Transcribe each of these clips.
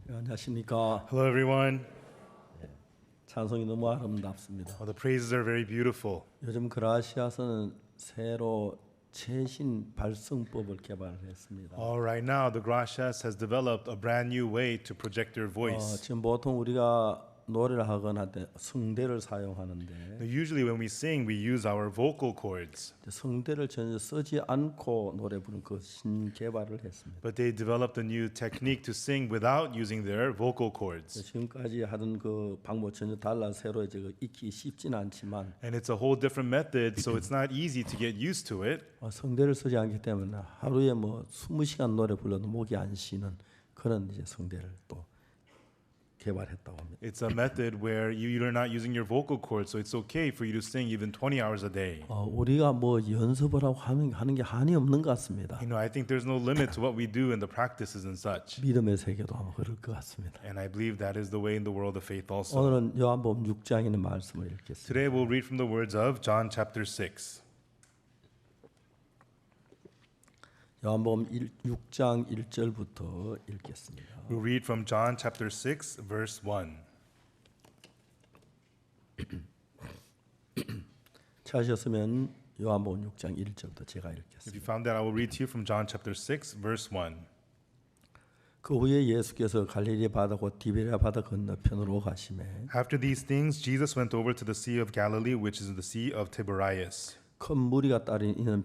안녕하십니까. Hello, everyone. 찬송이 너무 아름답습니다. The praises are very beautiful. 요즘 그라시아서는 새로 최신 발성법을 개발했습니다. Right now, the Gracias has developed a brand new way to project your voice. 지금 보통 우리가 노래를 하거나 할 때 성대를 사용하는데 Usually, when we sing, we use our vocal cords, 성대를 전혀 쓰지 않고 노래 부르는 그 신개발을 했습니다. but they developed a new technique to sing without using their vocal cords. 지금까지 하던 그 방법 전혀 달라 새로 이제 익히 쉽진 않지만 And it's a whole different method, so it's not easy to get used to it. 성대를 쓰지 않기 때문에 하루에 뭐 20시간 노래 불러도 목이 안 쉬는 그런 이제 성대를 또 개발했다고 합니다. It's a method where you're not using your vocal cords, so it's okay for you to sing even 20 hours a day. 우리가 뭐 연습을 하고 하는 게 한이 없는 것 같습니다. I think there's no limit to what we do in the practices and such. 믿음의 세계도 아마 그럴 것 같습니다. And I believe that is the way in the world of faith also. 오늘은 요한복음 6장에 있는 말씀을 읽겠습니다. Today we'll read from the words of John chapter 6. 요한복음 6장 1절부터 읽겠습니다. We'll read from John chapter 6 verse 1. 찾으셨으면 요한복음 6장 1절부터 제가 If you 읽겠습니다. found that, I will read to you from John chapter 6 verse 1. 그 후에 예수께서 갈릴리 바다 곧 디베랴 바다 건너편으로 가시매 After these things, Jesus went over to the Sea of Galilee, which is the Sea of Tiberias. 큰 무리가 따르는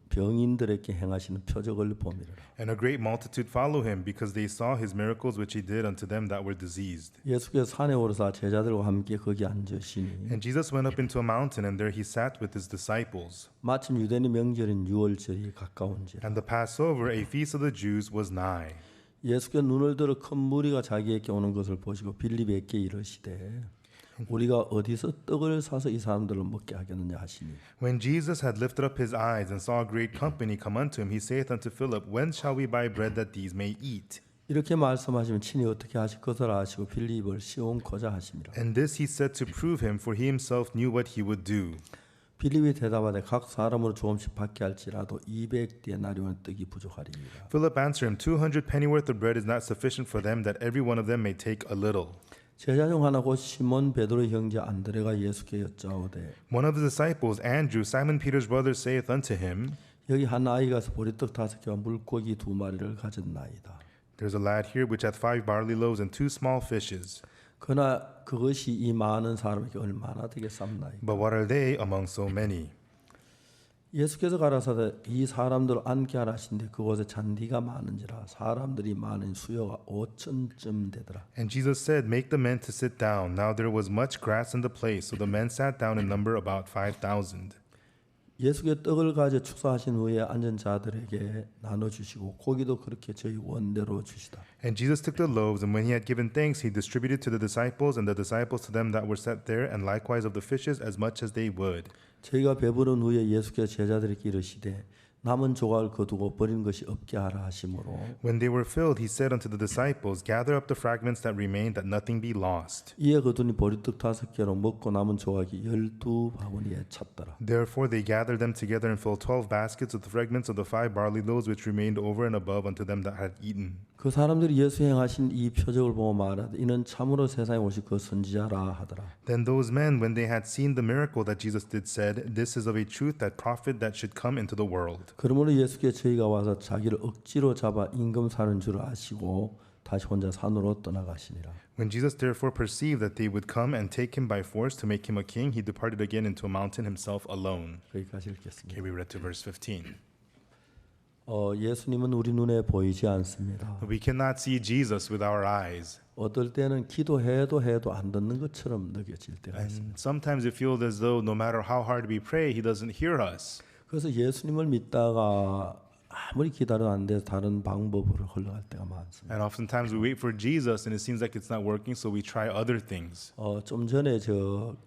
병인들에게 행하시는 표적을 보미라. And a great multitude followed him, because they saw his miracles which he did unto them that were diseased. 예수께서 산에 오르사 제자들과 함께 거기 앉으시니 And Jesus went up into a mountain, and there he sat with his disciples. 마침 유대인 명절인 유월절이 가까운지라. And the Passover, a feast of the Jews, was nigh. 예수께서 눈을 들어 큰 무리가 자기에게 오는 것을 보시고 빌립에게 이르시되 우리가 어디서 떡을 사서 이 사람들을 먹게 하겠느냐 하시니 When Jesus had lifted up his eyes and saw a great company come unto him, he saith unto Philip, When shall we buy bread that these may eat? 이렇게 말씀하시면 친히 어떻게 하실 것을 아시고 빌립을 시험코자 하심이라. And this he said to prove him, for he himself knew what he would do. 빌립이 대답하되 각 사람으로 조금씩 받게 할지라도 200데나리온 떡이 부족하리이다. Philip answered him, 200 pennyworth of bread is not sufficient for them, that every one of them may take a little. 제자 중 하나 곧 시몬 베드로의 형제 안드레가 예수께 여짜오되 One of the disciples, Andrew, Simon Peter's brother, saith unto him, 여기 한 아이가 보리떡 5개와 물고기 2마리를 가졌나이다. There's a lad here which hath 5 barley loaves and 2 small fishes. 그러나 그것이 이 많은 사람에게 얼마나 되겠습나이까. But what are they among so many? 예수께서 가라사대 이 사람들을 앉게 하라 하신데 그곳에 잔디가 많은지라 사람들이 많은 수요가 5,000쯤 되더라. And Jesus said, Make the men to sit down. Now there was much grass in the place, so the men sat down in number about 5,000. 예수께 떡을 가져 축사하신 후에 앉은 자들에게 나눠주시고 고기도 그렇게 저희 원대로 주시다. And Jesus took the loaves, and when he had given thanks, he distributed to the disciples, and the disciples to them that were set there, and likewise of the fishes as much as they would. 저희가 배부른 후에 예수께서 제자들에게 이르시되 남은 조각을 거두고 버리는 것이 없게 하라 하심으로 When they were filled, he said unto the disciples, Gather up the fragments that remain, that nothing be lost. 이에 거두니 보리떡 5개로 먹고 남은 조각이 12바구니에 찼더라. Therefore they gathered them together and filled 12 baskets with the fragments of the 5 barley loaves which remained over and above unto them that had eaten. 그 사람들이 예수 행하신 이 표적을 보고 말하되 이는 참으로 세상에 오실 그 선지자라 하더라. Then those men, when they had seen the miracle that Jesus did, said, This is of a truth that prophet that should come into the world. 그러므로 예수께 저희가 와서 자기를 억지로 잡아 임금 사는 줄 아시고 다시 혼자 산으로 떠나가시니라. When Jesus therefore perceived that they would come and take him by force to make him a king, he departed again into a mountain himself alone. 여기까지 읽겠습니다. Okay, we read to verse 15. 예수님은 우리 눈에 보이지 않습니다. We cannot see Jesus with our eyes. 어떨 때는 기도해도 안 듣는 것처럼 느껴질 때가 있습니다. And sometimes it feels as though no matter how hard we pray, he doesn't hear us. 그래서 예수님을 믿다가 아무리 기다려도 안 돼서 다른 방법으로 흘러갈 때가 많습니다. And oftentimes we wait for Jesus and it seems like it's not working, so we try other things. 좀 전에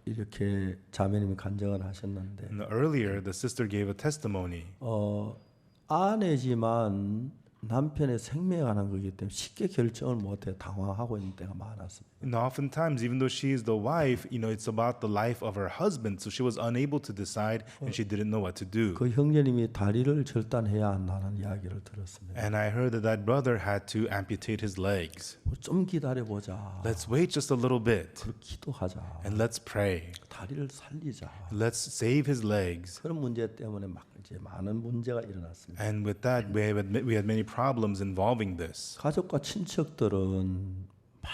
이렇게 자매님이 간증을 하셨는데 And earlier, the sister gave a testimony. 아내지만 남편의 생명에 관한 거기 때문에 쉽게 결정을 못해 당황하고 있는 때가 많았습니다. And oftentimes, even though she is the wife, it's about the life of her husband. So she was unable to decide, and she didn't know what to do. 그 형제님이 다리를 절단해야 한다는 이야기를 들었습니다. And I heard that that brother had to amputate his legs. 좀 기다려보자. Let's wait just a little bit, 그리고 기도하자. and let's pray. 다리를 살리자. Let's save his legs. 그런 문제 때문에 막 이제 많은 문제가 일어났습니다. And with that, we had many problems involving this. 가족과 친척들은 막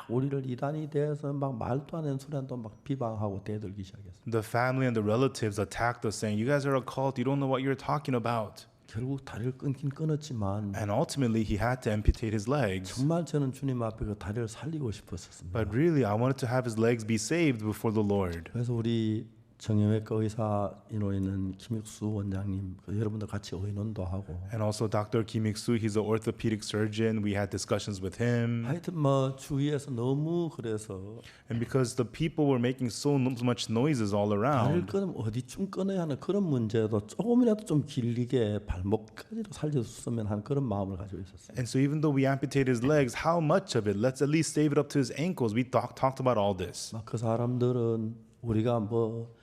우리를 이단이 돼서 막 말도 안 되는 소리한테 막 비방하고 대들기 시작했어요. The family and the relatives attacked us, saying, "You guys are a cult. You don't know what you're talking about." 결국 다리를 끊긴 끊었지만 And ultimately, he had to amputate his legs. 정말 저는 주님 앞에 그 다리를 살리고 싶었습니다. But really, I wanted to have his legs be saved before the Lord. 그래서 우리 정형외과 의사 인호있는 김익수 원장님 여러분들 같이 의논도 하고 And also Dr. Kim Ik-soo, he's an orthopedic surgeon. We had discussions with him. 하여튼 뭐 주위에서 너무 그래서 And because the people were making so much noises all 다리를 around, 끊으면 어디쯤 끊어야 하는 그런 문제도 조금이라도 좀 길게 발목까지도 살렸으면 하는 그런 마음을 가지고 있었어요. and so even though we amputated his legs, how much of it? Let's at least save it up to his ankles. We talked about all this. 막 그 사람들은 우리가 뭐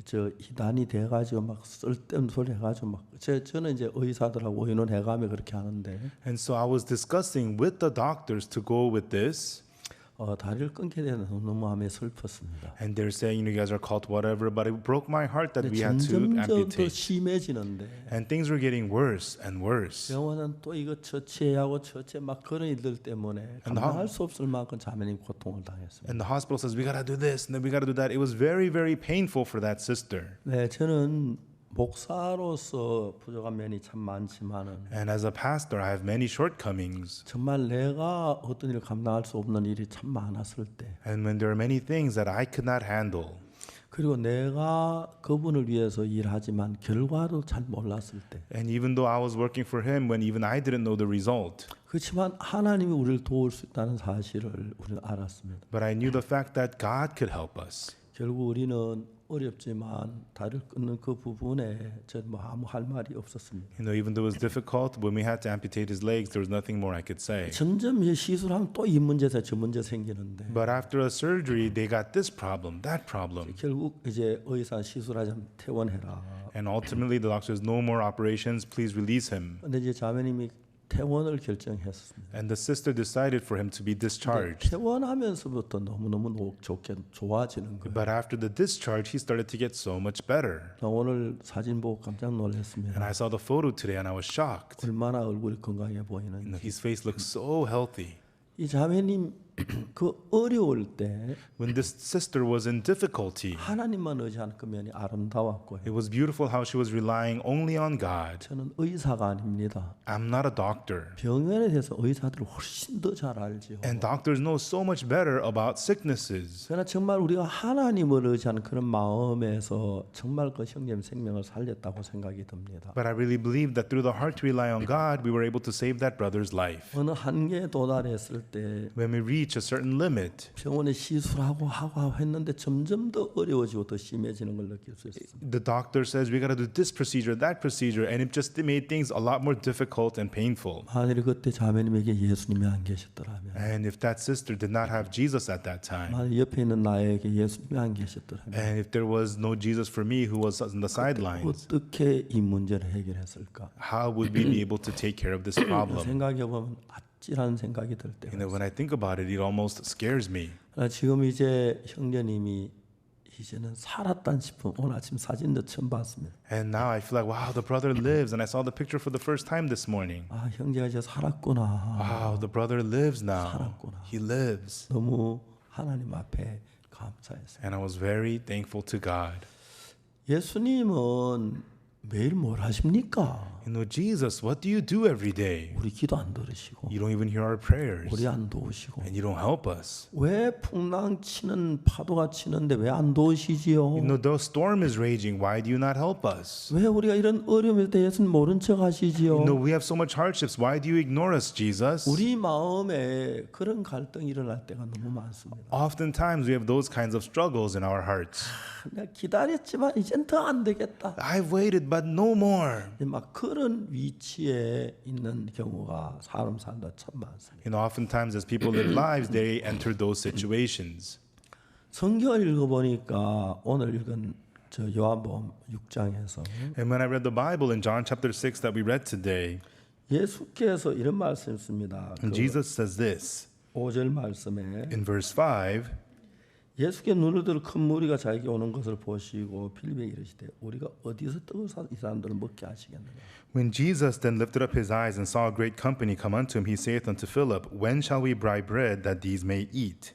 저 이단이 돼가지고 막 쓸데없는 소리 해가지고 막 저는 이제 의사들하고 의논해가며 그렇게 하는데 And so I was discussing with the doctors to go with this. 다리를 끊게 되는 너무 마음에 슬펐습니다. And they're saying, you guys are called whatever, but it broke my heart that we had to 점점 더 amputate. 심해지는데 And things were getting worse and worse. 병원은 또 이거 처치하고 막 그런 일들 때문에 감당할 수 없을 만큼 자매님 고통을 당했습니다. And the hospital says, we got to do this, and then we got to do that. It was very, very painful for that sister. 네, 저는 목사로서 부족한 면이 참 많지만은 And as a pastor, I have many shortcomings. 정말 내가 어떤 일을 감당할 수 없는 일이 참 많았을 때 And when there are many things that I could not handle, 그리고 내가 그분을 위해서 일하지만 결과도 잘 몰랐을 때 and even though I was working for him when even I didn't know the result, 그렇지만 하나님이 우리를 도울 수 있다는 사실을 우리는 알았습니다. but I knew the fact that God could help us. 결국 우리는 어렵지만 다리를 끊는 그 부분에 저는 뭐 아무 할 말이 없었습니다. Even though it was difficult, when we had to amputate his legs, there was nothing more I could say. 점점 이제 시술하면 또 이 문제에서 저 문제 생기는데 But after a surgery, they got this problem, that problem. 결국 이제 의사 시술하자면 퇴원해라. And ultimately, the doctor says, no more operations, please release him. 근데 이제 자매님이 퇴원을 결정했습니다. And the sister decided for him to be discharged. 퇴원하면서부터 너무너무 좋아지는 거예요. But after the discharge, he started to get so much better. 나 오늘 사진 보고 깜짝 놀랐습니다. And I saw the photo today and I was shocked. 얼마나 얼굴이 건강해 보이는지. His face looked so healthy. 이 자매님 그 어려울 때 When this sister was in difficulty, 하나님만 의지하는 그 면이 아름다웠고요. it was beautiful how she was relying only on God. 저는 의사가 아닙니다. I'm not a doctor. 병원에 대해서 의사들은 훨씬 더 잘 알지요. And doctors know so much better about sicknesses. 그러나 정말 우리가 하나님을 의지하는 그런 마음에서 정말 그 형님 생명을 살렸다고 생각이 듭니다. But I really believe that through the heart to rely on God, we were able to save that brother's life. 어느 한계에 도달했을 때 When we reach a certain limit, 병원에 시술하고 하고 했는데 점점 더 어려워지고 더 심해지는 걸 느낄 수 있습니다. the doctor says we got to do this procedure, that procedure, and it just made things a lot more difficult and painful. 만일 그때 자매님에게 예수님이 안 계셨더라면, And if that sister did not have Jesus at that time, 만일 옆에 있는 나에게 예수님이 안 계셨더라면, and if there was no Jesus for me who was on the sidelines, 어떻게 이 문제를 해결했을까? how would we be able to take care of this problem? 생각해 보면 아찔한 생각이 들 때가 있어요. When I think about it, it almost scares me. 지금 이제 형제님이 이제는 살았다 싶은 오늘 아침 사진도 처음 봤습니다. And now I feel like, wow, the brother lives. And I saw the picture for the first time this morning. 아, 형제가 이제 살았구나. Wow, the brother lives now. 살았구나. He lives. 너무 하나님 앞에 감사했어요. And I was very thankful to God. 예수님은 매일 뭘 하십니까? Jesus, what do you do every day? 우리 기도 안 들으시고 You don't even hear our prayers. 우리 안 도우시고 And you don't help us. 왜 풍랑 치는 파도가 치는데 왜 안 도우시지요? The storm is raging. Why do you not help us? 왜 우리가 이런 어려움에 대해서는 모른 척 하시지요? We have so much hardships. Why do you ignore us, Jesus? 우리 마음에 그런 갈등이 일어날 때가 너무 많습니다. Oftentimes we have those kinds of struggles in our hearts. 내가 기다렸지만 이젠 더 안 되겠다. I've waited, but no more. 막 그런 위치에 있는 경우가 사람 살다 참 많습니다. Oftentimes as people live lives, they enter those situations. 성경을 읽어보니까 오늘 읽은 저 요한복음 6장에서 And when I read the Bible in John chapter 6 that we read today, 예수께서 이런 말씀했습니다. and Jesus says this 5절 말씀에 in verse 5. 예수께 눈을 들어 큰 무리가 자기에게 오는 것을 보시고 빌립에게 이르시되 우리가 어디서 떡을 사서 이 사람들을 먹게 하시겠느냐. When Jesus then lifted up his eyes and saw a great company come unto him, he saith unto Philip, When shall we buy bread that these may eat?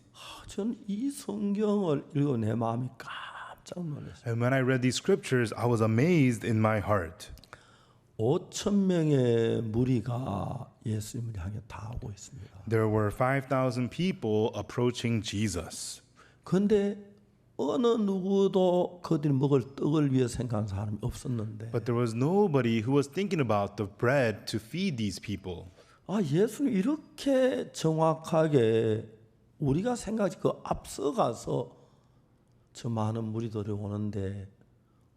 저는 이 성경을 읽어 내 마음이 깜짝 놀랐어요. And when I read these scriptures, I was amazed in my heart. 5천 명의 무리가 예수님을 향해 다 오고 있습니다. There were 5,000 people approaching Jesus. 그런데 어느 누구도 그들이 먹을 떡을 위해 생각한 사람이 없었는데 But there was nobody who was thinking about the bread to feed these people. 아 예수님 이렇게 정확하게 우리가 생각하지 그 앞서가서 저 많은 무리들이 오는데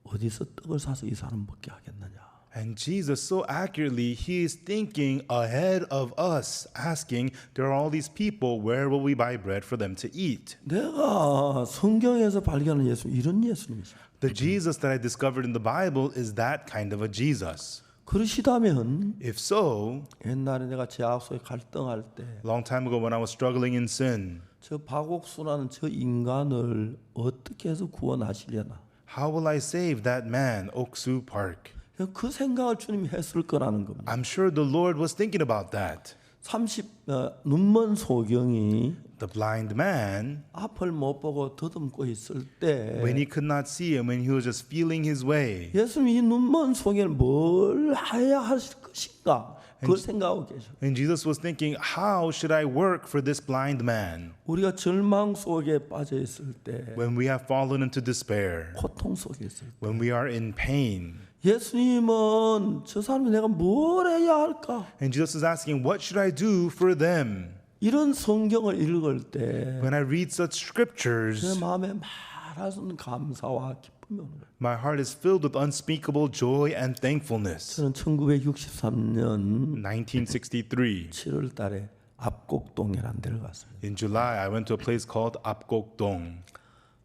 어디서 떡을 사서 이 사람 먹게 하겠느냐. And Jesus, so accurately, he is thinking ahead of us, asking, there are all these people, where will we buy bread for them to eat? 내가 성경에서 발견한 예수님 이런 예수님이죠. The Jesus that I discovered in the Bible is that kind of a Jesus. 그러시다면 If so, 옛날에 내가 제약 속에 갈등할 때 long time ago when I was struggling in sin, 저 박옥수라는 저 인간을 어떻게 해서 구원하시려나. how will I save that man, Oksu Park? 그 생각을 주님이 했을 거라는 겁니다. I'm sure the Lord was thinking about that. 눈먼 소경이 The blind man, 앞을 못 보고 더듬고 있을 때 when he could not see him, when he was just feeling his way, 예수님이 이 눈먼 소경을 뭘 해야 하실 것인가 그걸 생각하고 계셔. and Jesus was thinking, how should I work for this blind man? 우리가 절망 속에 빠져 있을 때, When we have fallen into despair, 고통 속에 있을 때, when we are in pain. 예수님은 저 사람이 내가 뭘 해야 할까? And Jesus is asking, what should I do for them? 이런 성경을 읽을 때 When I read such 제 scriptures, 마음에 말할 수 없는 감사와 기쁨이 오는 거예요. my heart is filled with unspeakable joy and thankfulness. 저는 1963년 1963, 7월 달에 압곡동이라는 데를 갔습니다. in July, I went to a place called Apgokdong.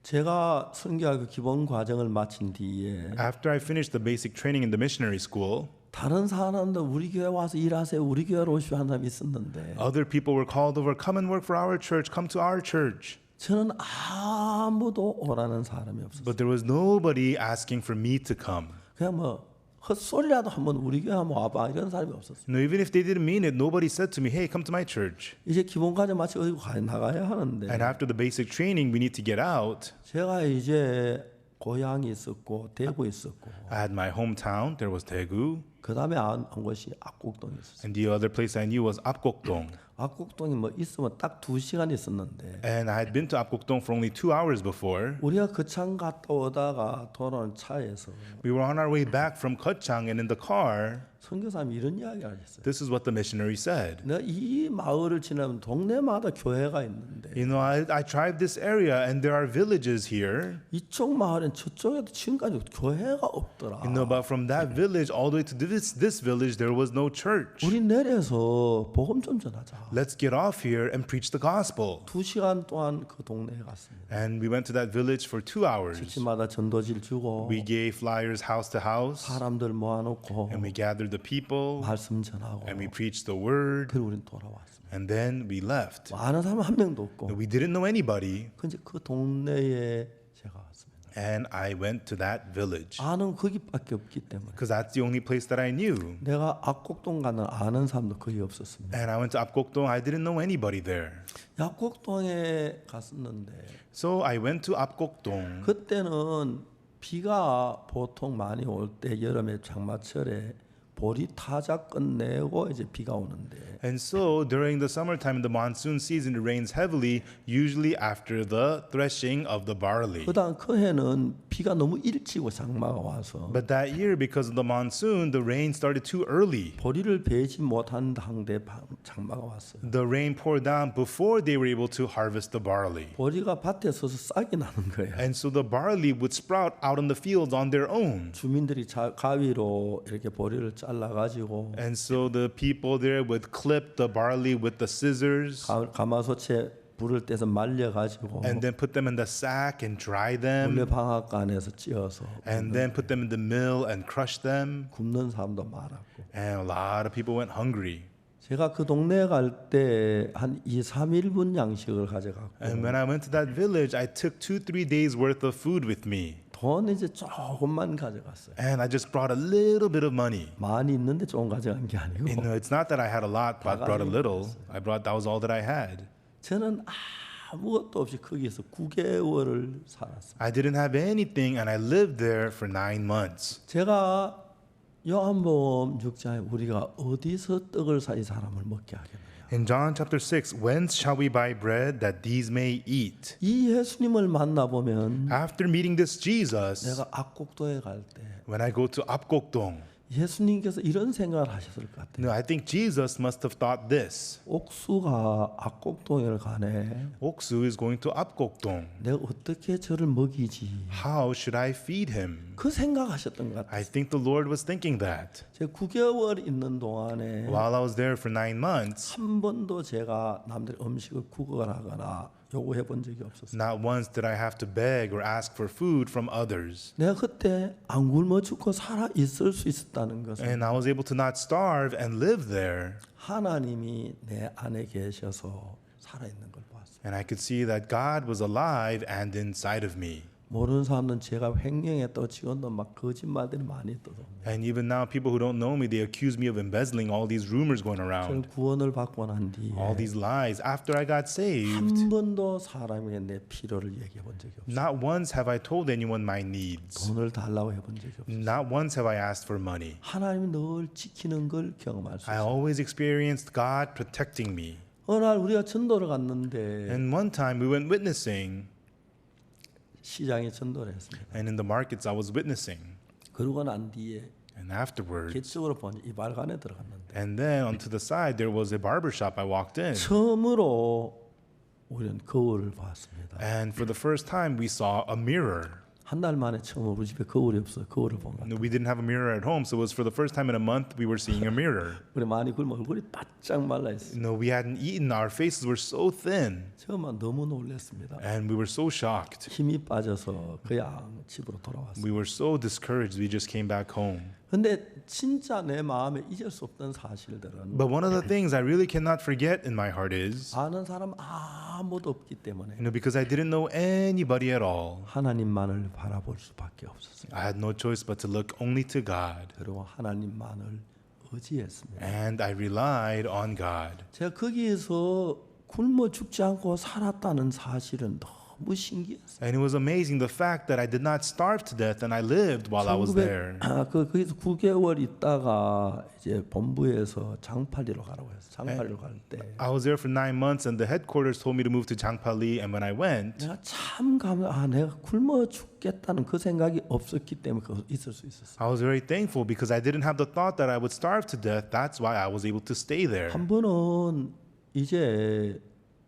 제가 선교학교 기본 과정을 마친 뒤에 After I finished the basic training in the missionary school, 다른 사람들 우리 교회 와서 일하세요. 우리 교회로 오시오 하는 사람이 있었는데 other people were called over, come and work for our church, come to our church. 저는 아무도 오라는 사람이 없었어요. But there was nobody asking for me to come. 그냥 뭐 헛소리라도 한번 우리 교회 한번 와봐 이런 사람이 없었어요. Even if they didn't mean it, nobody said to me, hey, come to my church. 이제 기본 과정 마치고 어디 나가야 하는데 And after the basic training, we need to get out. 제가 이제 고향이 있었고 대구 있었고 I had my hometown, there was Daegu, 그 다음에 안 곳이 압곡동이 있었어요. and the other place I knew was Apgokdong. 압곡동이 뭐 있으면 딱 2시간 있었는데 And I had been to Apgokdong for only 2 hours before. 우리가 거창 갔다 오다가 돌아오는 차에서 We were on our way back from Kutchang, and in the car, 선교사님이 이런 이야기를 하셨어요. this is what the missionary said. 내가 이 마을을 지나면 동네마다 교회가 있는데 I tried this area, and there are villages here. 이쪽 마을엔 저쪽에도 지금까지 교회가 없더라. But from that village all the way to this village, there was no church. 우리 내려서 복음 좀 전하자. Let's get off here and preach the gospel. 2시간 동안 그 동네에 갔습니다. And we went to that village for 2 hours. 집집마다 전도지를 주고 We gave flyers house to house, 사람들 모아놓고 and we gathered the people, 말씀 전하고 and we preached the word, 그리고 우리는 돌아왔습니다. and then we left. 아는 사람 한 명도 없고 We didn't know anybody, 근데 그 동네에 제가 왔습니다. and I went to that village 아는 거기밖에 없기 때문에 because that's the only place that I knew. 내가 압곡동 가는 아는 사람도 거의 없었습니다. And I went to Apgokdong. I didn't know anybody there. 압곡동에 갔었는데 So I went to Apgokdong. 그때는 비가 보통 많이 올 때 여름에 장마철에 보리 타자 끝내고 이제 비가 오는데 And so during the summertime in the monsoon season, it rains heavily, usually after the threshing of the barley. 그다음 그 해는 비가 너무 일찍 장마가 와서 But that year, because of the monsoon, the rain started too early. 보리를 베지 못한 당대 장마가 왔어요. The rain poured down before they were able to harvest the barley. 보리가 밭에 서서 싹이 나는 거예요. And so the barley would sprout out on the fields on their own. 주민들이 가위로 이렇게 보리를 잘라 가지고 And so the people there would clip the barley with the scissors 가마솥에 불을 떼서 말려 가지고 and then put them in the sack and dry 물레 them 방앗간에서 찧어서 and then put them in the mill and crush them. 굶는 사람도 많았고 And a lot of people went hungry. 제가 그 동네에 갈 때 한 2, 3일분 양식을 가져갔고 And when I went to that village, I took 2-3 days worth of food with me. 돈 이제 조금만 가져갔어요. And I just brought a little bit of money. 많이 있는데 조금 가져간 게 아니고 You know, it's not that I had a lot, but I brought a little. That was all that I had. 저는 아무것도 없이 거기에서 9개월을 살았어요. I didn't have anything, and I lived there for 9 months. 제가 요한복음 6장에 우리가 어디서 떡을 사 이 사람을 먹게 하겠느냐. In John chapter 6, whence shall we buy bread that these may eat? 이 예수님을 만나보면 After meeting this Jesus, 내가 악곡도에 갈 때 when I go to Apgokdong, 예수님께서 이런 생각을 하셨을 것 같아요. no, I think Jesus must have thought this. 옥수가 악곡동에 가네. Oksu is going to Apgokdong. 내가 어떻게 저를 먹이지? How should I feed him? 그 생각하셨던 것 같아요. I think the Lord was thinking that. 제가 9개월 있는 동안에 While I was there for 9 months, 한 번도 제가 남들 음식을 구걸하거나 요구해 본 적이 없었어요. not once did I have to beg or ask for food from others. 내가 그때 안 굶어 죽고 살아 있을 수 있었다는 것은 And I was able to not starve and live there. 하나님이 내 안에 계셔서 살아 있는 걸 봤어요. And I could see that God was alive and inside of me. 모르는 사람들은 제가 횡령했다고 지금도 막 거짓말들이 많이 떠도 And even now, people who don't know me, they accuse me of embezzling all these rumors going 저는 around. 구원을 받고 난 뒤에 All these lies. After I got saved, 한 번도 사람에게 내 필요를 얘기해 본 적이 없어요. not once have I told anyone my needs. 돈을 달라고 해본 적이 없어요. Not once have I asked for money. 하나님이 늘 지키는 걸 경험할 수 I 있어요. always experienced God protecting me. 어느 날 우리가 전도를 갔는데 And one time we went witnessing, 시장에 전도를 했습니다. and in the markets I was witnessing. 그러고 난 뒤에 And afterwards, 개쪽으로 보니 이발관에 들어갔는데 and then onto the side, there was a barber shop I walked in. 처음으로 우리는 거울을 봤습니다. And for the first time, we saw a mirror. 한 달 만에 처음 우리 집에 거울이 없어요. 거울을 본 것 같아요. We didn't have a mirror at home, so it was for the first time in a month we were seeing a mirror. 우리 많이 굶어 얼굴이 바짝 말라 있어요. No, we hadn't eaten. Our faces were so thin, 처음엔 너무 놀랐습니다. and we were so shocked. 힘이 빠져서 그냥 집으로 돌아왔어요. We were so discouraged. We just came back home. 근데 진짜 내 마음에 잊을 수 없던 사실들은 But one of the things I really cannot forget in my heart is, 아는 사람 아무도 없기 때문에 because I didn't know anybody at all, 하나님만을 바라볼 수밖에 없었어요. I had no choice but to look only to God. 그리고 하나님만을 의지했습니다. And I relied on God. 제가 거기에서 굶어 죽지 않고 살았다는 사실은 너무 신기했어요. And it was amazing the fact that I did not starve to death and I lived while I was there. 거기서 9개월 있다가 이제 본부에서 장팔리로 가라고 했어요. 장팔리로 갈 때 I was there for 9 months and the headquarters told me to move to Jangpali, and when I went, 내가 참 내가 굶어 죽겠다는 그 생각이 없었기 때문에 그거 있을 수 있었어요. I was very thankful because I didn't have the thought that I would starve to death. That's why I was able to stay there. 한 번은 이제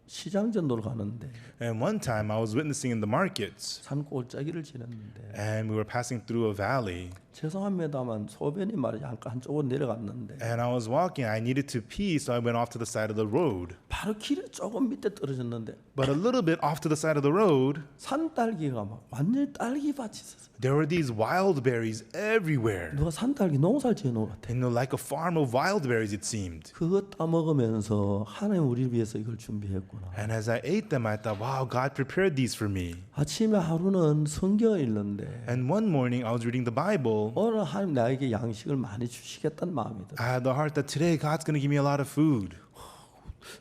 시장 전도를 가는데 And one time I was witnessing in the markets 산 골짜기를 지났는데 and we were passing through a valley 죄송합니다만 소변이 말이야 한쪽으로 내려갔는데 and I was walking. I needed to pee, so I went off to the side of the road. 바로 길에 조금 밑에 떨어졌는데 But a little bit off to the side of the road, 산딸기가 막 완전히 딸기밭이 있었어요. there were these wild berries everywhere. 누가 산딸기 농사를 지어놓은 것 같아. And like a farm of wild berries, it seemed. 그거 따먹으면서 하나님 우리를 위해서 이걸 준비했구나. And as I ate them, I thought, wow, God prepared these for me. 아침에 하루는 성경을 읽는데 And one morning, I was reading the Bible. 오늘 하나님 나에게 양식을 많이 주시겠다는 마음이 들어요. I had the heart that today God's going to give me a lot of food.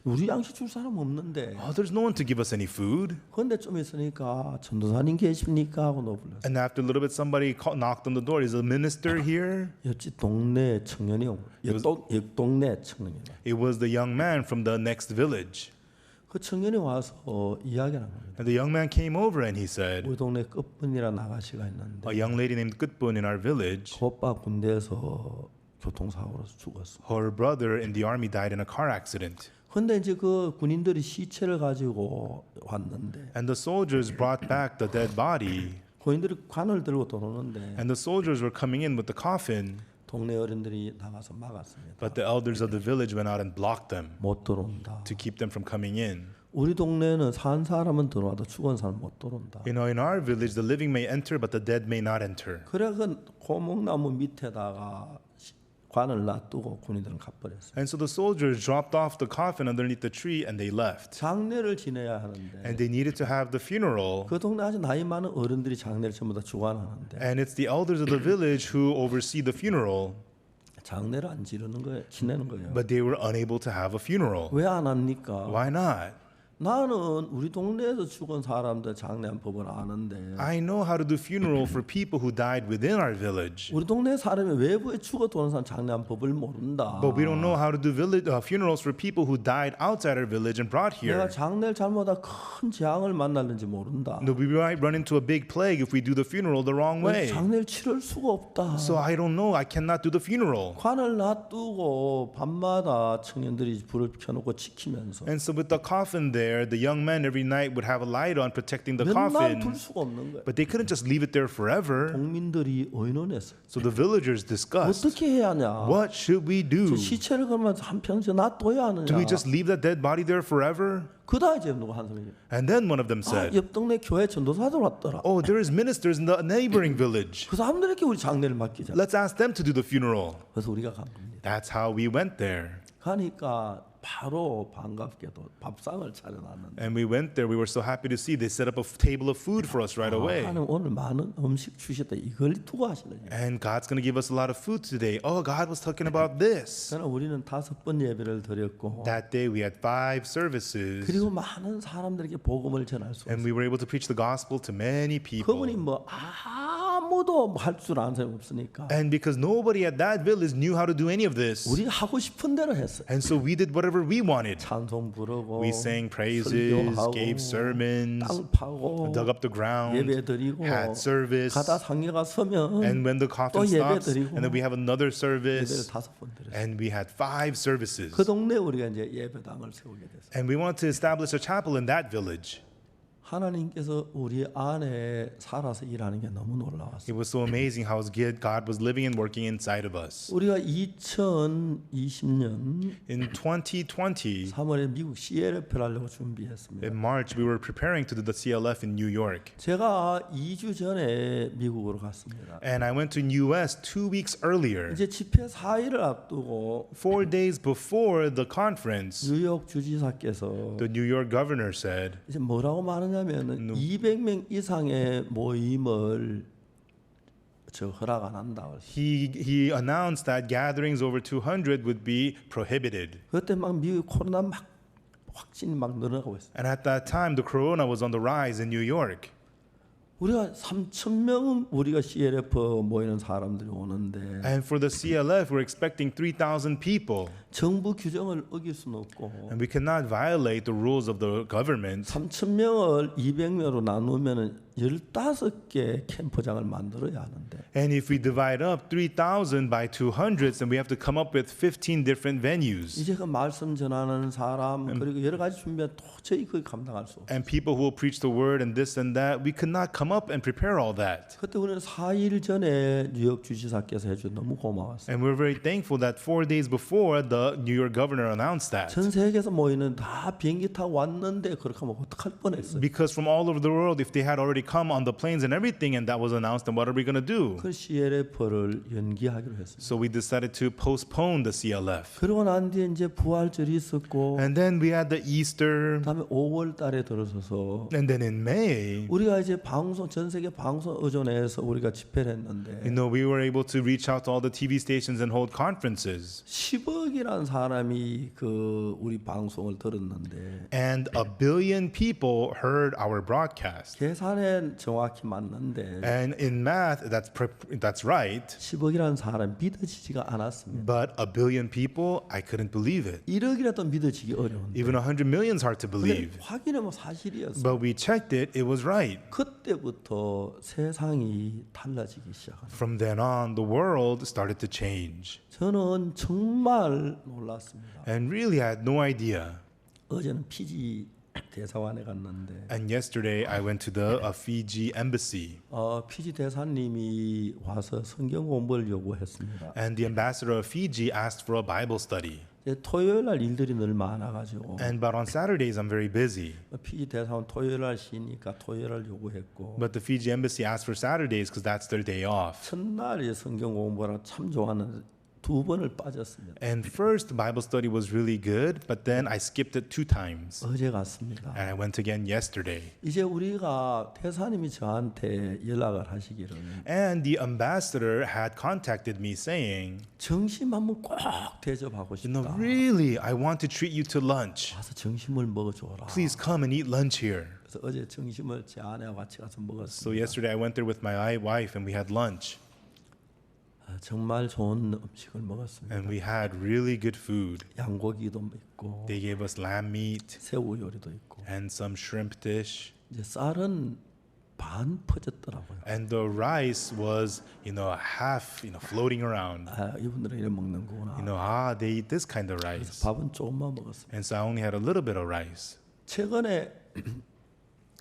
우리 양식 줄 사람 없는데. Oh, there's no one to give us any food. 그런데 좀 있으니까 전도사님 계십니까 하고 너 불렀어. And after a little bit, somebody knocked on the door. Is a minister here? 옆집 동네 청년이 온 거야. 옆 동네 청년이. It was the young man from the next village. 그 청년이 와서 이야기를 한 겁니다. And the young man came over and he said, 우리 동네 끝분이라는 아가씨가 있는데 a young lady named Gutbun in our village, 그 오빠 군대에서 교통사고로서 죽었어. her brother in the army died in a car accident. 근데 이제 그 군인들이 시체를 가지고 왔는데 And the soldiers brought back the dead body. 군인들이 관을 들고 들어오는데 And the soldiers were coming in with the coffin. 동네 어른들이 나가서 막았습니다. But the elders of the village went out and blocked them 못 들어온다. to keep them from coming in. 우리 동네는 산 사람은 들어와도 죽은 사람 못 들어온다. You know, in our village, the living may enter, but the dead may not enter. 그래 그 고목나무 밑에다가 관을 놔두고 군인들은 가버렸어요. And so the soldiers dropped off the coffin underneath the tree and they left. 장례를 지내야 하는데 And they needed to have the funeral. 그 동네 아주 나이 많은 어른들이 장례를 전부 다 주관하는데 And it's the elders of the village who oversee the funeral. 장례를 안 지르는 거예요. 지내는 거예요. But they were unable to have a funeral. 왜 안 합니까? Why not? 나는 우리 동네에서 죽은 사람들 장례한 법을 아는데 I know how to do funeral for people who died within our village. 우리 동네 사람이 외부에 죽어 도는 사람 장례한 법을 모른다. But we don't know how to do funerals for people who died outside our village and brought 내가 here. 장례를 잘못하다 큰 재앙을 만날는지 모른다. No, we might run into a big plague if we do the funeral the wrong way. 장례를 치를 수가 없다. So I don't know. I cannot do the funeral. 관을 놔두고 밤마다 청년들이 불을 켜놓고 지키면서 And so with the coffin there, the young men every night would have a light on protecting the 맨날 coffin. 둘 수가 없는 거야. But they couldn't just leave it there forever. 국민들이 의논했어. So the villagers discussed, 어떻게 해야 하냐? what should we do? 저 시체를 그러면 한평생 놔둬야 하느냐? Do we just leave that dead body there forever? 그다 이제 누가 한 사람이 And then one of them said, 옆 동네 교회 전도사들 왔더라. oh, there is ministers in the neighboring village. 그 사람들에게 우리 장례를 맡기자. Let's ask them to do the funeral. 그래서 우리가 간 겁니다. That's how we went there. 가니까 바로 반갑게도 밥상을 차려놨는데 And we went there. We were so happy to see they set up a table of food for us right away. 하나님 오늘 많은 음식 주셨다. 이걸 두고 하시느냐? And God's going to give us a lot of food today. Oh, God was talking about this. 그러나 우리는 5번 예배를 드렸고 That day we had 5 services. 그리고 많은 사람들에게 복음을 전할 수 And 있어요. we were able to preach the gospel to many people. 그분이 뭐 아무도 할 줄 아는 사람이 없으니까 And because nobody at that village knew how to do any of this. 우리 하고 싶은 대로 했어요. And so we did whatever we wanted. 찬송 부르고 We sang praises, 설교하고 gave sermons, 땅 파고 dug up the ground, 예배 드리고 had service. 가다 상회가 서면 And when the coffin 또 예배 stops, 드리고 and then we have another 예배를 service. 5번 드렸어요. And we had 5 services. 그 동네 우리가 이제 예배당을 세우게 됐어요. And we wanted to establish a chapel in that village. 하나님께서 우리 안에 살아서 일하는 게 너무 놀라웠어요. It was so amazing how God was living and working inside of us. 우리가 2020년 In 2020, 3월에 미국 CLF를 하려고 준비했습니다. in March, we were preparing to do the CLF in New York. 제가 2주 전에 미국으로 갔습니다. And I went to US 2 weeks earlier. 이제 집회 4일을 앞두고 4 days before the conference, 뉴욕 주지사께서 the New York governor said, 이제 뭐라고 말하냐면은 200명 이상의 모임을 허락 안 한다. he announced that gatherings over 200 would be prohibited. 그때 막 미국 코로나 막 확진이 막 늘어나고 있어요. And at that time, the corona was on the rise in New York. 우리가 3,000명 우리가 CLF 모이는 사람들이 오는데 And for the CLF, we're expecting 3,000 people. 정부 규정을 어길 수는 없고 And we cannot violate the rules of the government. 3,000명을 200명으로 나누면은 15개 캠프장을 만들어야 하는데 And if we divide up 3,000 by 200s, then we have to come up with 15 different venues. 이제 그 말씀 전하는 사람 그리고 여러 가지 준비한 도저히 그걸 감당할 수 없어요. And people who will preach the word and this and that, we could not come up and prepare all that. 그때 우리는 4일 전에 뉴욕 주지사께서 해줘 너무 고마웠어요. And we're very thankful that 4 days before the New York governor announced that. 전 세계에서 모이는 다 비행기 타고 왔는데 그렇게 하면 어떡할 뻔했어요. Because from all over the world, if they had already come on the planes and everything and that was announced, then what are we going to do? 그 CLF를 연기하기로 했어요. So we decided to postpone the CLF. 그러고 난 뒤에 이제 부활절이 있었고 And then we had the Easter. 그다음에 5월 달에 들어서서 And then in May, 우리가 이제 방송 전 세계 방송 의존해서 우리가 집회를 했는데 we were able to reach out to all the TV stations and hold conferences. 10억이라는 10억이라는 사람이 그 우리 방송을 들었는데 And 1 billion people heard our broadcast. 계산은 정확히 맞는데 And in math, that's right. 10억이라는 사람이 믿어지지가 않았습니다. But 1 billion people, I couldn't believe it. 1억이라도 믿어지기 어려운데 Even 100 million is hard to 근데 believe. 확인하면 사실이었어요. But we checked it, it was right. 그때부터 세상이 달라지기 시작합니다. From then on, the world started to change. 저는 정말 놀랐습니다. And really, I had no idea. 어제는 피지 대사관에 갔는데 And yesterday, I went to the Fiji embassy. 피지 대사님이 와서 성경 공부를 요구했습니다. And the ambassador of Fiji asked for a Bible study. 이제 토요일 날 일들이 늘 많아가지고 But on Saturdays, I'm very busy. 피지 대사관 토요일 날 쉬니까 토요일 날 요구했고 But the Fiji embassy asked for Saturdays because that's their day off. 첫날 이제 성경 공부하라 참 좋았는데 2번을 빠졌습니다. And first, Bible study was really good, but then I skipped it 2 times. 어제 갔습니다. And I went again yesterday. 이제 우리가 대사님이 저한테 연락을 하시기를 And the ambassador had contacted me saying, 점심 한번 꼭 대접하고 you know, 싶다. really, I want to treat you to lunch. 와서 점심을 먹어줘라. Please come and eat lunch here. 그래서 어제 점심을 제 아내와 같이 가서 So 먹었습니다. yesterday I went there with my wife and we had lunch. 정말 좋은 음식을 먹었습니다. And we had really good food. 양고기도 있고 They gave us lamb meat 새우 요리도 있고 and some shrimp dish. 이제 쌀은 반 퍼졌더라고요. And the rice was, half, floating around. 이분들은 이래 먹는구나. They eat this kind of rice. 밥은 조금만 먹었습니다. And so I only had a little bit of rice. 최근에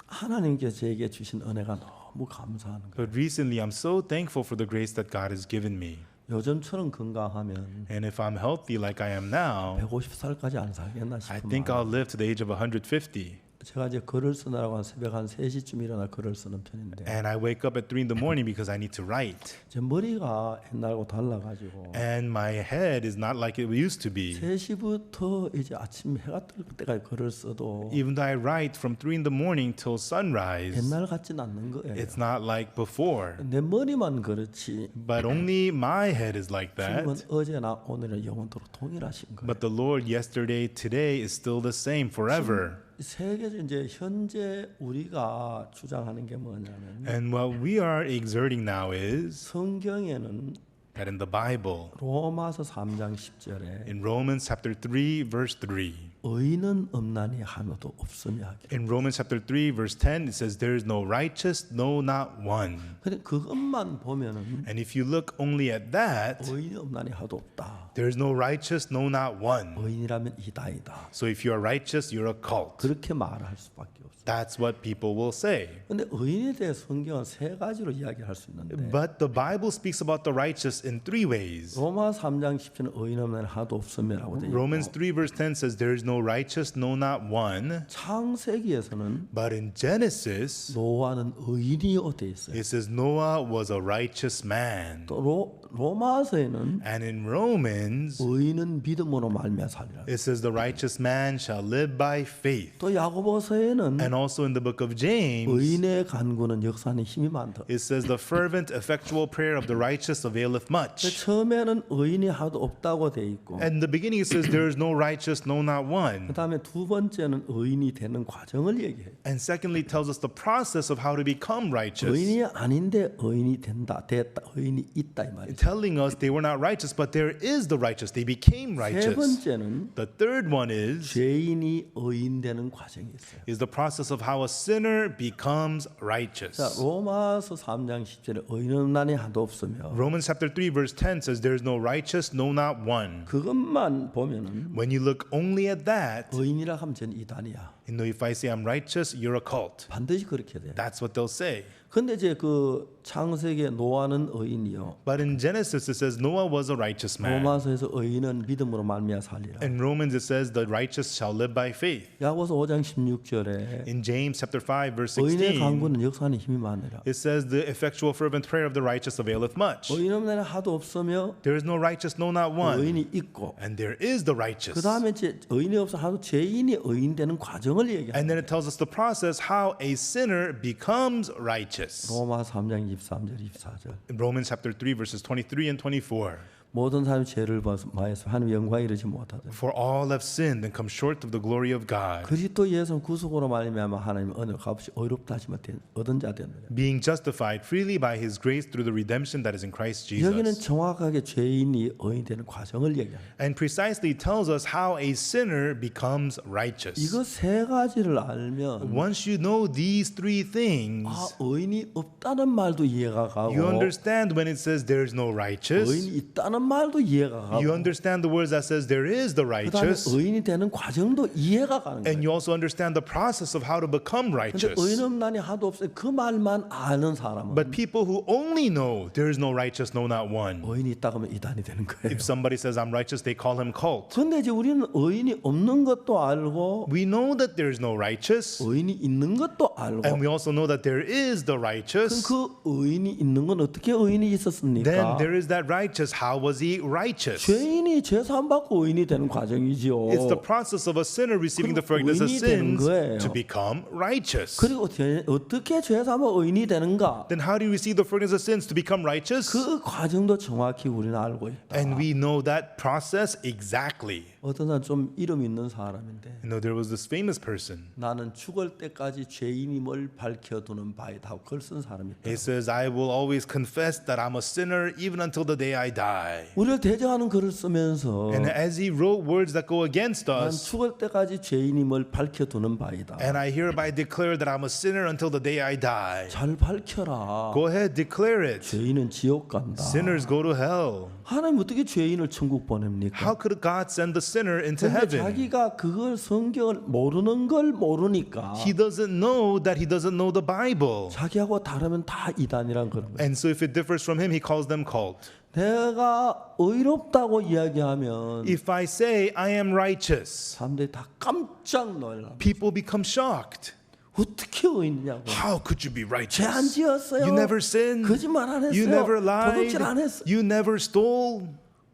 하나님께서 제게 주신 은혜가 너무 감사한 거예요. But recently, I'm so thankful for the grace that God has given me. 요즘처럼 건강하면 And if I'm healthy like I am now, 150살까지 안 살겠나 I 싶은 think 마음. I'll live to the age of 150. 제가 이제 글을 쓰느라고 한 새벽 한 3시쯤 일어나 글을 쓰는 편인데 And I wake up at 3 in the morning because I need to write. 제 머리가 옛날하고 달라가지고 And my head is not like it used to be. 3시부터 이제 아침 해가 뜰 때까지 글을 써도 Even though I write from 3 in the morning till sunrise, 옛날 같진 않는 거예요. it's not like before. 내 머리만 그렇지 But only my head is like 주님은 that. 어제나 오늘은 영원토록 동일하신 거예요. But the Lord yesterday, today is still the same forever. 세계에서 이제 현재 우리가 주장하는 게 뭐냐면 And what we are exerting now is 성경에는 that in the Bible, 로마서 3장 10절에 in Romans chapter 3, verse 3, 의인은 없나니 하나도 없으며 하기를. in Romans chapter 3, verse 10, it says, there is no righteous, no, not one. 근데 그것만 보면은 And if you look only at that, 의인이 없나니 하나도 없다. there is no righteous, no, not one. 의인이라면 이다이다. So if you are righteous, you're a cult. 그렇게 말할 수밖에 없어요. That's what people will say. 근데 의인에 대해 성경은 3가지로 이야기할 수 있는데 But the Bible speaks about the righteous in 3 ways. 로마 3장 10절은 의인 없나니 하나도 없으며라고 돼 Romans 있고 3 verse 10 says there is no righteous, no, not one. 창세기에서는 But in Genesis, 노아는 의인이요 돼 있어요. it says Noah was a righteous man. 또 로마서에는 And in Romans, 의인은 믿음으로 말미암아 살리라. it says the righteous man shall live by faith. 또 야고보서에는 And also in the book of James, 의인의 간구는 역사하는 힘이 많다. it says the fervent, effectual prayer of the righteous availeth much. 처음에는 의인이 하나도 없다고 돼 있고 And in the beginning it says there is no righteous, no, not one. 그다음에 두 번째는 의인이 되는 과정을 얘기해요. And secondly, it tells us the process of how to become righteous. 의인이 아닌데 의인이 됐다, 의인이 있다 이 말이죠. Telling us they were not righteous, but there is the righteous. They became 세 righteous. 번째는 The third one 죄인이 의인 되는 과정이 있어요. is the process of how a sinner becomes 자, righteous. 로마서 3장 10절에 의인은 나니 하나도 없으며 Romans chapter 3 verse 10 says there is no righteous, no, not one. 그것만 보면은 When you look only at that, 의인이라 하면 전 이단이야. if I say I'm righteous, you're a cult. 반드시 그렇게 돼. That's what they'll say. 근데 이제 그 창세기에 노아는 의인이요. But in Genesis it says Noah was a righteous man. 로마서에서 의인은 믿음으로 말미암아 살리라. In Romans it says the righteous shall live by faith. 야고보서 5장 16절에 In James chapter 5 verse 의인의 16 간구는 역사하는 힘이 많으라. it says the effectual fervent prayer of the righteous availeth much. 의인 없는 하도 없으며 There is no righteous, no, not one. 의인이 있고 And there is the righteous. 그 다음에 이제 의인이 없어 하도 죄인이 의인 되는 과정을 얘기합니다. And then it tells us the process how a sinner becomes righteous. 로마 3장 23절 24절. In Romans chapter 3 verses 23 and 24. 모든 사람이 죄를 범하여서 하나님 영광에 이르지 못하더니 For all have sinned and come short of the glory of God. 그리스도 예수 구속으로 말미암아 하나님 은혜를 값없이 어렵다 하시면 얻은 자 되는 거예요. Being justified freely by His grace through the redemption that is in Christ 여기는 Jesus. 정확하게 죄인이 의인이 되는 과정을 얘기합니다. And precisely tells us how a sinner becomes righteous. 이거 세 가지를 알면 Once you know these three things, 의인이 없다는 말도 이해가 가고 you understand when it says there is no righteous. 의인이 있다는 말도 이해가 You 가고 understand the words that says there is the 그다음에 righteous. 의인이 되는 과정도 이해가 가는 And 거예요. you also understand the process of how to become 근데 righteous. 의인 없나니 하도 없어요. 그 말만 아는 사람은 But people who only know there is no righteous know not one. 의인이 있다 그러면 이단이 되는 거예요. If somebody says I'm righteous, they call him cult. 근데 이제 우리는 의인이 없는 것도 알고 We know that there is no righteous, 의인이 있는 것도 알고 and we also know that there is the righteous. 그 의인이 있는 건 어떻게 의인이 있었습니까? Then there is that righteous. How was he righteous? 죄인이 죄 사함 받고 의인이 되는 과정이지요. It's the process of a sinner receiving the forgiveness of 의인이 되는 sins 거예요. to become righteous. 그리고 어떻게 죄 사함은 의인이 되는가? Then how do you receive the forgiveness of sins to become righteous? 그 과정도 정확히 우리는 알고 있다. And we know that process exactly. 어떤 사람 좀 이름 있는 사람인데 You know, there was this famous person. 나는 죽을 때까지 죄인임을 밝혀두는 바이다 하고 글 쓴 사람이 있다. He says, I will always confess that I'm a sinner even until the day I die. 우리를 대적하는 글을 쓰면서 And as he wrote words that go against 난 us, 죽을 때까지 죄인임을 밝혀두는 바이다. and I hereby declare that I'm a sinner until the day I die. 잘 밝혀라. Go ahead, declare it. 죄인은 지옥 간다. Sinners go to hell. 하나님 어떻게 죄인을 천국 보냅니까? How could God send the sinner into 근데 heaven? 자기가 그걸 성경을 모르는 걸 모르니까 He doesn't know that he doesn't know the Bible. 자기하고 다르면 다 이단이란 그런 거예요. And so if it differs from him, he calls them cult. 내가 의롭다고 이야기하면 If I say I am righteous, 사람들이 다 깜짝 놀라. people become shocked. 어떻게 의인이냐고. How could you be 죄 righteous? 안 지었어요. You never sinned. 거짓말 안 했어요. You never lied. 도둑질 안 했어. You never stole.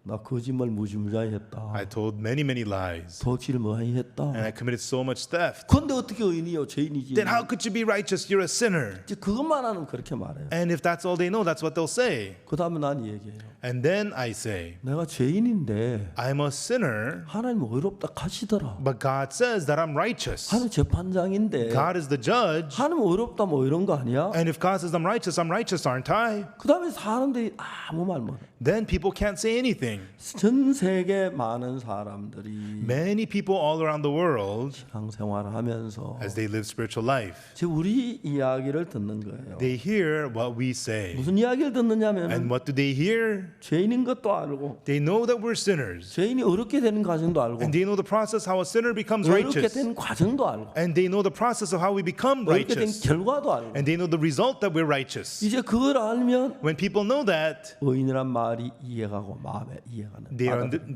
나 거짓말 무지무지하게 했다. I told many lies. 도둑질 많이 했다. And I committed so much theft. 근데 어떻게 의인이요? 죄인이지. Then how could you be righteous? You're a sinner. 이제 그것만 하면 그렇게 말해요. And if that's all they know, that's what they'll say. 그 다음에 난 얘기해요. And then I say, 내가 죄인인데 I'm a sinner, 하나님 의롭다 하시더라. but God says that I'm righteous. 하나님 재판장인데 God is the judge. 하나님 의롭다 뭐 이런 거 아니야? And if God says I'm righteous, aren't I? 그 다음에 사람들이 아무 말 못해. Then people can't say anything. 전 세계 많은 사람들이 Many people all around the world, 신앙생활을 하면서 as they live spiritual life, 지금 우리 이야기를 듣는 거예요. they hear what we say. 무슨 이야기를 듣느냐면 And what do they hear? 죄인인 것도 알고 They know that we're sinners. 죄인이 어렵게 되는 과정도 알고 And they know the process how a sinner becomes 어렵게 righteous. 된 과정도 알고 And they know the process of how we become 어렵게 된 righteous. 결과도 알고 And they know the result that we're righteous. 이제 그걸 알면 When people know that, 의인이란 말이 이해가고 마음에 이해가는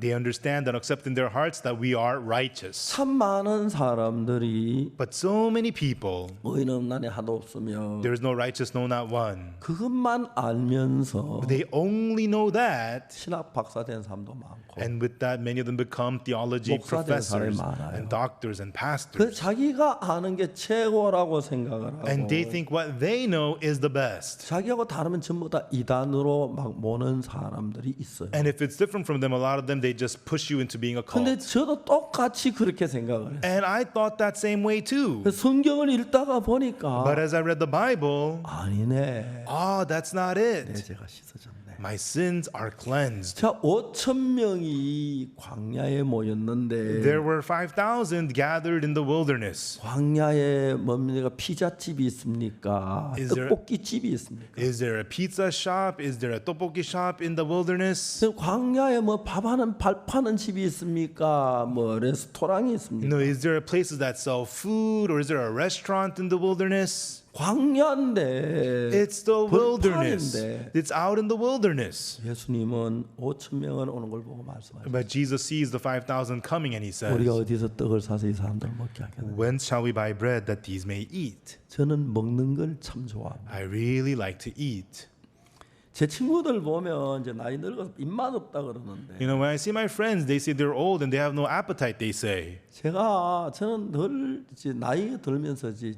they understand and accept in their hearts that we are righteous. 참 많은 사람들이 But so many people, 의인 없나니 하도 없으며 there is no righteous, no not one. 그것만 알면서 They only know that. 신학 박사 된 사람도 많고 And with that, many of them become theology 목사 된 사람이 professors 많아요. and doctors and 그 pastors. 자기가 아는 게 최고라고 생각을 하고 And they think what they know is the best. 자기하고 다르면 전부 다 이단으로 막 모는 사람들이 있어요. And if it's different from them, a lot of them, they just push you into being a 근데 cult. 저도 똑같이 그렇게 생각을 해요. And I thought that same way too. 성경을 읽다가 보니까 But as I read the Bible, 아니네. that's not it. 죄가 씻어졌네. My sins are cleansed. 자, 5천 명이 광야에 모였는데 There were 5,000 gathered in the wilderness. 광야에 뭡니까? 피자집이 있습니까? Is there- 떡볶이집이 있습니까? Is there a pizza shop? Is there a tteokbokki shop in the wilderness? 그럼 광야에 뭐 밥하는 발 파는 집이 있습니까? 뭐 레스토랑이 있습니까? No, is there places that sell food or is there a restaurant in the wilderness? 광야인데 It's the wilderness. 벌판인데 It's out in the wilderness. 예수님은 5천 명은 오는 걸 보고 말씀하셨어요. But Jesus sees the 5,000 coming and he says, 우리가 어디서 떡을 사서 이 사람들 먹게 하겠나? Whence shall we buy bread that these may eat? 저는 먹는 걸 참 좋아합니다. I really like to eat. 제 친구들 보면 이제 나이 늙어서 입맛 없다 그러는데 You know, when I see my friends, they say they're old and they have no appetite, they say. 저는 늘 이제 나이 들면서 이제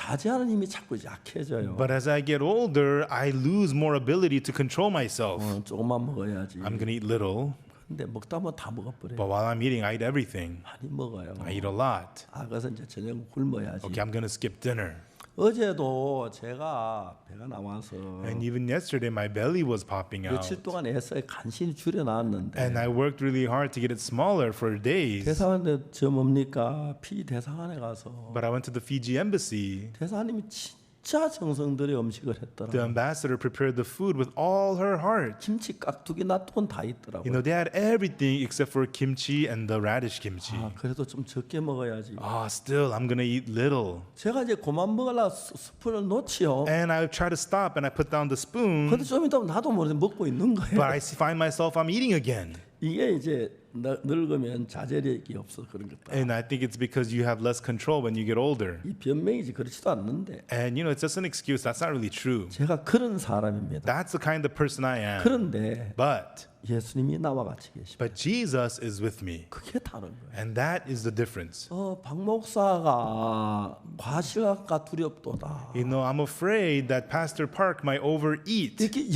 자제하는 힘이 자꾸 약해져요. But as I get older, I lose more ability to control myself. 조금만 먹어야지. I'm gonna eat little, 근데 먹다 보면 다 먹어버려요. but while I'm eating, I eat everything. 많이 먹어요. I eat a lot. 그래서 이제 저녁 굶어야지. Okay, I'm gonna skip dinner. 어제도 제가 배가 나와서 And even yesterday, my belly was popping out. 며칠 동안 애써 간신히 줄여놨는데 And I worked really hard to get it smaller for days. 대사관에 저 뭡니까 피지 대사관에 가서 But I went to the Fiji embassy. 대사관님이 진짜 정성 들여 음식을 The 했더라고요. ambassador prepared the food with all her heart. 김치 깍두기 놔두고는 다 You 있더라고요. know, they had everything except for kimchi and the radish kimchi. 그래도 좀 적게 먹어야지. Still, I'm gonna eat little. 제가 이제 그만 먹으려 스푼을 놓지요. And I try to stop and I put down the spoon, 근데 좀 이따 나도 모르게 먹고 있는 but 거예요. I find myself I'm eating again. 이게 이제 늙으면 자제력이 없어 그런 것다. And I think it's because you have less control when you get older. 이 변명이지 그렇지도 않는데 And you know, it's just an excuse. That's not really true. 제가 그런 사람입니다. That's the kind of person I am. 그런데 But 예수님이 나와 같이 계십니다. Jesus is with me. 그게 다른 거예요. And that is the difference. 박 목사가 과식할까 두렵도다. You know, I'm afraid that Pastor Park might overeat. 이렇게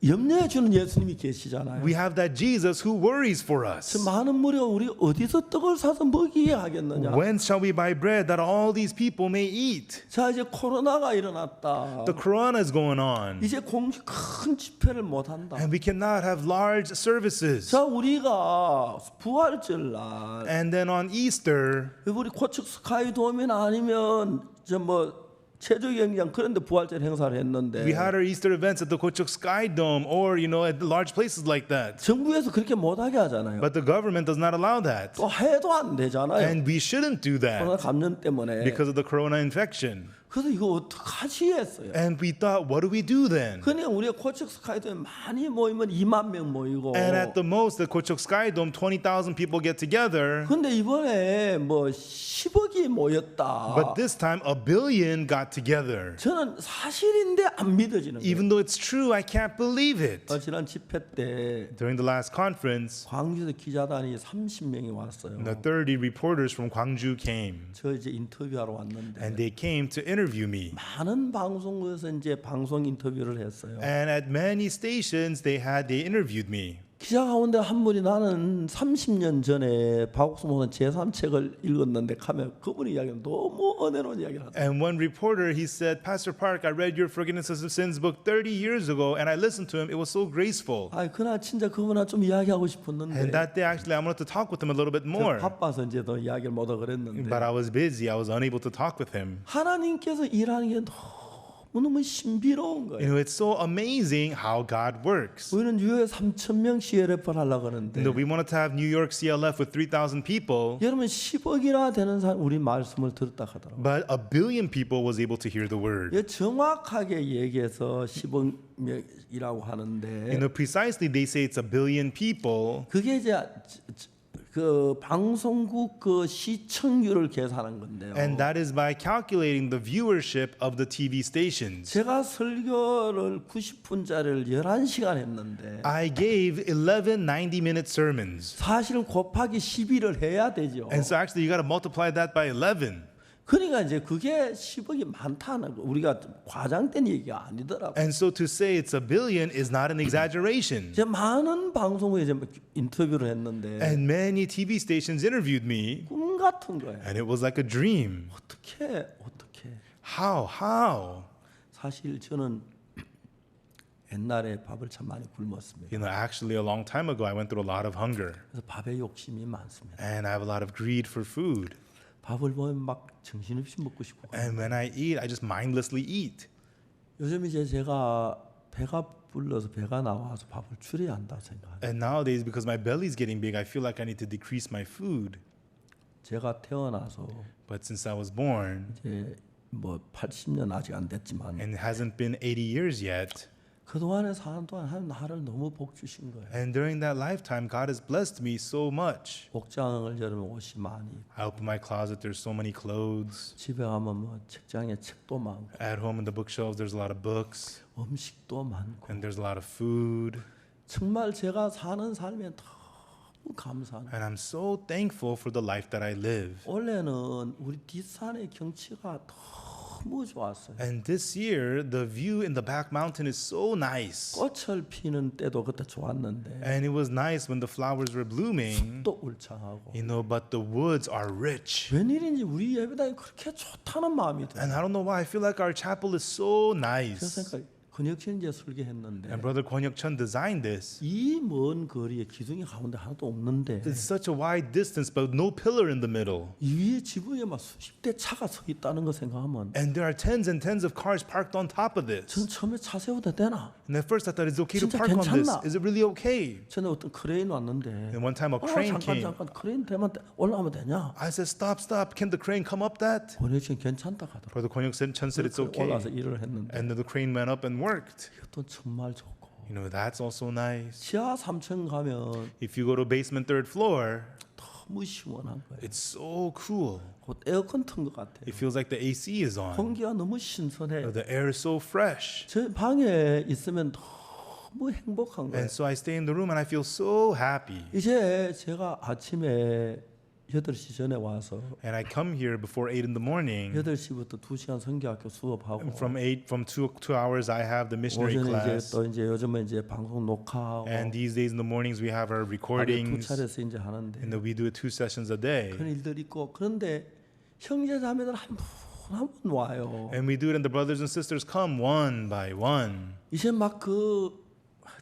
염려해 주는 예수님이 계시잖아요. We have that Jesus who worries for us. 저 많은 무리가 우리 어디서 떡을 사서 먹이게 하겠느냐. When shall we buy bread that all these people may eat? 자 이제 코로나가 일어났다. The corona is going on. 이제 큰 집회를 못 한다. And we cannot have large services. 자 우리가 부활절 날 And then on Easter, 우리 고척 스카이돔이나 아니면 저 체조 경기장 그런데 부활절 행사를 했는데 we had our Easter events at the Kochuk Sky Dome or, you know, at large places like that. 정부에서 그렇게 못하게 하잖아요. But the government does not allow that. 또 해도 안 되잖아요. And we shouldn't do 코로나 that 감염 때문에. because of the corona infection. 그래서 이거 어떡하지 했어요. And we thought, what do we do then? 그냥 우리가 고척 스카이돔에 많이 모이면 2만 명 모이고. And at the most, the Kochuk Sky Dome, 20,000 people get together. 근데 이번에 10억이 모였다. But this time, 1 billion got together. 저는 사실인데 안 믿어지는 거예요. Even though it's true, I can't believe it. 지난 집회 때 During the last conference, 광주에서 기자단이 30명이 왔어요. 30 reporters from Gwangju came. 저 이제 인터뷰하러 왔는데 And they came to interview me. 많은 방송국에서 이제 방송 인터뷰를 했어요. And at many stations, they interviewed me. 기자 가운데 한 분이 나는 30년 전에 박옥수 목사 제3책을 읽었는데 가면 그분이 이야기는 너무 은혜로운 이야기를 하더라고요. And one reporter, he said, Pastor Park, I read your Forgiveness of Sins book 30 years ago, and I listened to him. It was so graceful. 그날 진짜 그분하고 좀 이야기하고 And 싶었는데 that day, actually, I wanted to talk with him a little bit more. 바빠서 이제 더 이야기를 못하고 그랬는데 But I was busy. I was unable to talk with him. 하나님께서 일하는 게 너무너무 신비로운 You 거예요. know, it's so amazing how God works. 우리는 뉴욕에 3,000명 CLF를 하려고 하는데 You know, we wanted to have New York CLF with 3,000 people, 여러분 10억이나 되는 사람 우리 말씀을 들었다 하더라고요. but 1 billion people was able to hear the word. 정확하게 얘기해서 10억이라고 하는데 You know, precisely, they say it's 1 billion people. 그게 이제 그 방송국 그 시청률을 계산한 건데요. And that is by calculating the viewership of the TV stations. 제가 설교를 90분짜리를 11시간 했는데 I gave 11 90-minute sermons. 사실은 곱하기 12를 해야 되죠. And so actually you got to multiply that by 11. 그러니까 이제 그게 10억이 많다는 거 우리가 과장된 얘기가 아니더라고요. And so to say it's 1 billion is not an exaggeration. 이제 많은 방송국에 이제 인터뷰를 했는데 And many TV stations interviewed me, 꿈 같은 거예요. and it was like a dream. 어떻게 How? 사실 저는 옛날에 밥을 참 많이 굶었습니다. You know, actually a long time ago I went through a lot of hunger. 그래서 밥에 욕심이 많습니다. And I have a lot of greed for food. 밥을 보면 막 정신없이 먹고 싶고. And when I eat, I just mindlessly eat. 요즘 이제 제가 배가 불러서 배가 나와서 밥을 줄여야 한다 생각. And nowadays, because my belly's getting big, I feel like I need to decrease my food. 제가 태어나서 But since I was born, 이제 80년 아직 안 됐지만 and it hasn't been 80 years yet, 그 동안에 사는 동안 나를 너무 복 주신 거예요. and during that lifetime, God has blessed me so much. 옷장을 열면 옷이 많이 있고, I open my closet, there's so many clothes. 집에 가면 책장에 책도 많고 At home in the bookshelves, there's a lot of books, 음식도 많고 and there's a lot of food. 정말 제가 사는 삶에 너무 감사합니다. And I'm so thankful for the life that I live. 원래는 우리 뒷산의 경치가 너무 좋았어요. And this year, the view in the back mountain is so nice. 꽃을 피는 때도 그때 좋았는데 And it was nice when the flowers were blooming, 또 울창하고 but the woods are rich. 웬일인지 우리 예배당이 그렇게 좋다는 마음이 들어요. And I don't know why, I feel like our chapel is so 그래서 nice. 생각 근혁신 이제 설계했는데 And Brother Kwon Hyuk Chun designed this. 이 먼 거리에 기둥이 가운데 하나도 없는데 It's such a wide distance, but no pillar in the middle. 이 위에 지붕에 막 수십 대 차가 서 있다는 거 생각하면 And there are tens and tens of cars parked on top of this. 전 처음에 차 세워도 되나? And at first I thought, is it okay to 진짜 park on this? 괜찮나? Is it really okay? 전에 어떤 크레인 왔는데 And one time a crane came. 잠깐 크레인 되면 올라가면 되냐? I said, stop. Can the crane come up that? 권혁신 괜찮다 하더라고. Brother Kwon Hyuk Chun said it's okay. 올라서 일을 했는데 And then the crane went up and worked. 이것도 정말 좋고 That's also nice. 지하 3층 가면 If you go to basement third floor, 너무 시원한 거예요. it's so cool. 곧 에어컨 튼 것 같아요. It feels like the AC is on. 공기가 너무 신선해. The air is so fresh. 저 방에 있으면 너무 행복한 거예요. And so I stay in the room and I feel so happy. 이제 제가 아침에 8시 전에 와서 And I come here before 8 in the morning. 8시부터 2시간 성교학교 수업하고 From 2 hours, I have the missionary 오전에 class. 이제 요즘은 이제 방송 녹화하고 And these days in the mornings, we have our 하루에 두 recordings. 차례서 이제 하는데 And then we do it 2 sessions a day. 그런 일들 있고 그런데 형제 자매들 한 분 와요. And we do it, and the brothers and sisters come one by one. 이제 막 그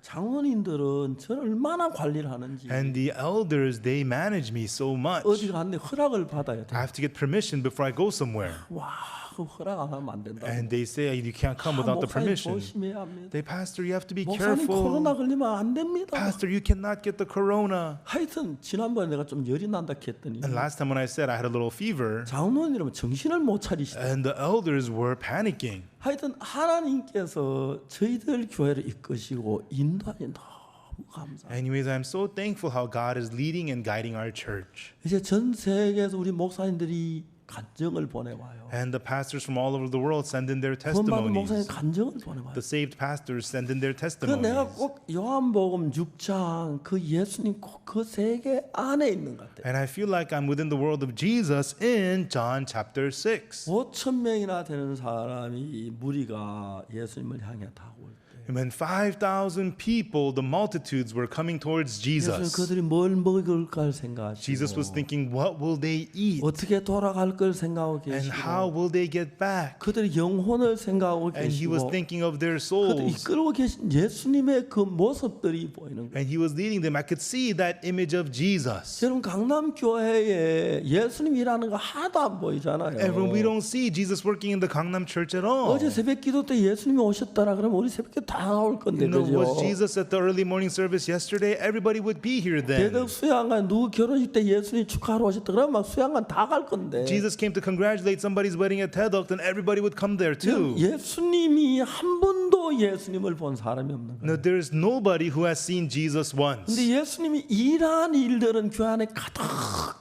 장로님들은 저를 얼마나 관리를 하는지 And the elders, they manage me so much. 어디 갔는데 허락을 받아야 돼. I have to get permission before I go somewhere. 와, 그 허락 안 하면 안 된다. And they say you can't come without the 목사님 permission. 조심해야 합니다. They, Pastor, you have to be 목사님 careful. 코로나 걸리면 안 됩니다. Pastor, you cannot get the corona. 하여튼 지난번에 내가 좀 열이 난다 했더니 And last time when I said I had a little fever, 장로님이라면 정신을 못 차리시다. and the elders were panicking. 하여튼 하나님께서 저희들 교회를 이끄시고 인도하니 너무 감사해요. Anyways, I'm so thankful how God is leading and guiding our church. 이제 전 세계에서 우리 목사님들이 간증을 보내와요. And the pastors from all over the world send in their 구원받은 목사님 testimonies. 간증을 보내와요. The saved pastors send in their 그 testimonies. 내가 꼭 요한복음 6장 그 예수님 꼭 그 세계 안에 있는 것 같아요. And I feel like I'm within the world of Jesus in John chapter 6. 5천 명이나 되는 사람이 무리가 예수님을 향해 다가올 때 And when 5,000 people, the multitudes, were coming towards 예수님 Jesus, 그들이 뭘 먹을까 생각하시고 Jesus was thinking, what will they eat? 어떻게 돌아갈 걸 생각하고 And how 계시고 will they get back? 그들의 영혼을 생각하고 And he was 계시고 thinking of their 그들 souls. 이끌고 계신 예수님의 그 모습들이 보이는 거예요. And he was leading them. I could see that image of Jesus. 여러분 강남 교회에 예수님이라는 거 하나도 안 보이잖아요. And when we don't see Jesus working in the Gangnam Church at all. 어제 새벽 기도 때 예수님이 오셨다라 그러면 우리 새벽 기도 다 나올 건데 Was 그죠? Jesus at the early morning service yesterday? Everybody would be here then. 대덕 수양관 누구 결혼식 때 예수님 축하하러 오셨다 그러면 막 수양관 다 갈 건데 Jesus came to congratulate somebody's wedding at Tedok, then everybody would come there too. 예수님이 한 번도 예수님을 본 사람이 없는 거예요. No, there's nobody who has seen Jesus once. 근데 예수님이 일한 일들은 교회 안에 가득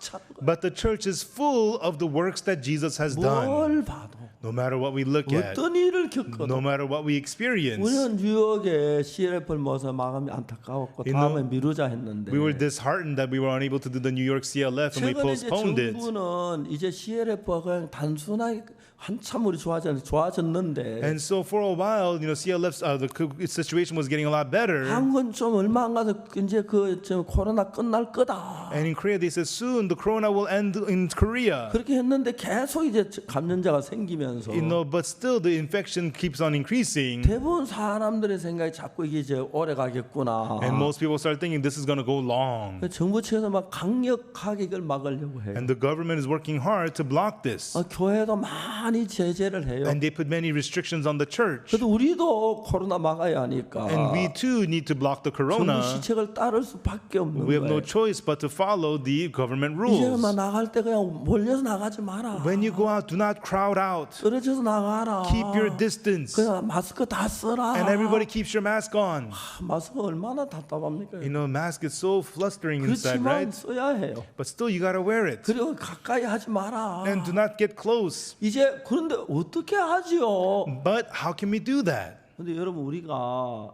찬 거예요. But the church is full of the works that Jesus has done. 뭘 봐도 No matter what we look at, 어떤 일을 겪어도 no matter what we experience. 우리는 뉴욕에 CLF를 모아서 마음이 안타까웠고 다음에 미루자 했는데 We were disheartened that we were unable to do the New York CLF and we 최근에 이제 postponed it. 정부는 이제 CLF가 그냥 단순하게 한참 우리 좋아졌는데 And so for a while, CLF's the situation was getting a lot better. 한국은 좀 얼마 안 가서 이제 좀 코로나 끝날 거다. And in Korea, they said soon the corona will end in Korea. 그렇게 했는데 계속 이제 감염자가 생기면서 But still the infection keeps on increasing. 대부분 사람들의 생각이 자꾸 이게 이제 오래 가겠구나. And most people start thinking this is going to go long. 정부 측에서 막 강력하게 이걸 막으려고 해요. And the government is working hard to block this. 교회도 많이 제재를 해요. And they put many restrictions on the church. 그래도 우리도 코로나 막아야 하니까 And we too need to block the 정부 corona. 시책을 따를 수밖에 없는 We have no 거예요. choice but to follow the government 이제는 막 rules. 나갈 때 그냥 몰려서 나가지 마라. When you go out, do not crowd out. 떨어져서 나가라. Keep your distance. 그냥 마스크 다 써라. And everybody keeps your mask on. 마스크 얼마나 답답합니까? Mask is so flustering inside, 그렇지만 right? 써야 해요. But still, you gotta wear it. 그리고 가까이 하지 마라. And do not get close. 이제 그런데 어떻게 하지요? But how can we do that? 근데 여러분 우리가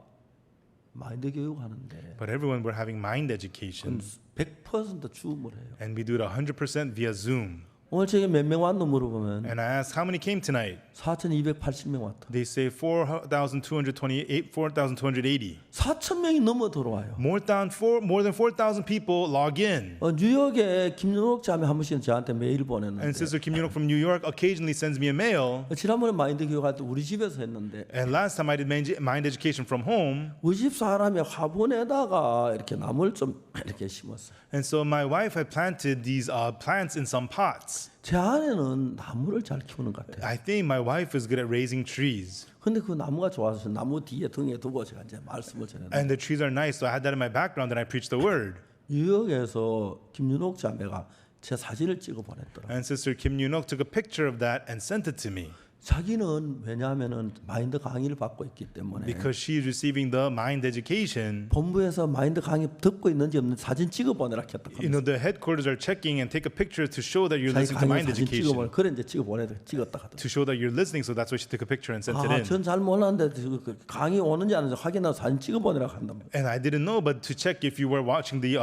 마인드 교육하는데 But everyone, we're having mind education. 100% 줌을 해요. And we do it 100% via Zoom. 오늘 저기 몇 명 왔노 물어보면 And I asked, how many came tonight? 4,280명 왔다. They say 4,228, 4,280. 4,000명이 넘어 들어와요. More than 4,000 people log in. 뉴욕에 김윤옥 자매 한 번씩 저한테 메일 보냈는데 And Sister Kim Yoon-ok from New York occasionally sends me a mail. 지난번에 마인드 교육할 때 우리 집에서 했는데 And last time I did mind education from home. 우리 집 사람이 화분에다가 이렇게 나무를 좀 이렇게 심었어요. And so my wife had planted these plants in some pots. 제 아내는 나무를 잘 키우는 것 같아요. I think my wife is good at raising trees. 근데 그 나무가 좋아서 나무 뒤에 등에 두고 제가 이제 말씀을 전했는데 And the trees are nice, so I had that in my background and I preached the word. 뉴욕에서 김윤옥 자매가 제 사진을 찍어 보냈더라고요. And Sister Kim Yoon-ok took a picture of that and sent it to me. 자기는 왜냐하면은 마인드 강의를 받고 있기 때문에 Because she is receiving the mind education. 본부에서 마인드 강의 듣고 있는지 없는지 사진 찍어 보내라 했다. You know, the headquarters are checking and take a picture to show that you're 자기 listening to 강의 mind 사진 찍어 보내. education. 그래 이제 찍었다 하더라고요. To show that you're listening, so that's why she took a picture and sent it in. 전 잘 몰랐는데 그 강의 오는지 안 오는지 확인하고 사진 찍어 보내라 한단 말이에요. And I didn't know, but to check if you were watching the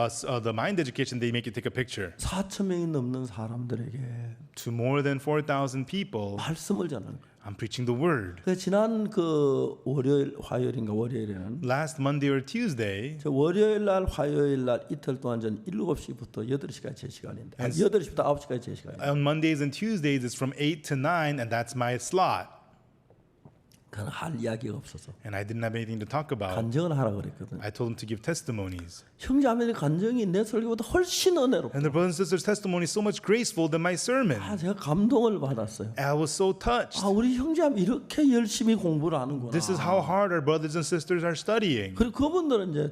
mind education, they make you take a picture. 4,000명이 넘는 사람들에게 To more than 4,000 people, 말씀을 전하는 거예요. I'm preaching the word. 그 지난 그 화요일인가 월요일에는 Last Monday or Tuesday, 저 월요일 날 화요일 날 이틀 동안 전 7시부터 8시까지 제 시간인데 8시부터 9시까지 제 시간인데 on Mondays and Tuesdays, it's from 8 to 9, and that's my slot. 그건 할 이야기가 없어서 And I didn't have anything to talk about. 간증을 하라 그랬거든. I told him to give testimonies. 형제자매의 간증이 내 설교보다 훨씬 은혜롭고 And the brothers and sisters' testimony is so much graceful than my sermon. 제가 감동을 받았어요. I was so touched. 우리 형제자매 이렇게 열심히 공부를 하는구나. This is how hard our brothers and sisters are studying. 그리고 그분들은 이제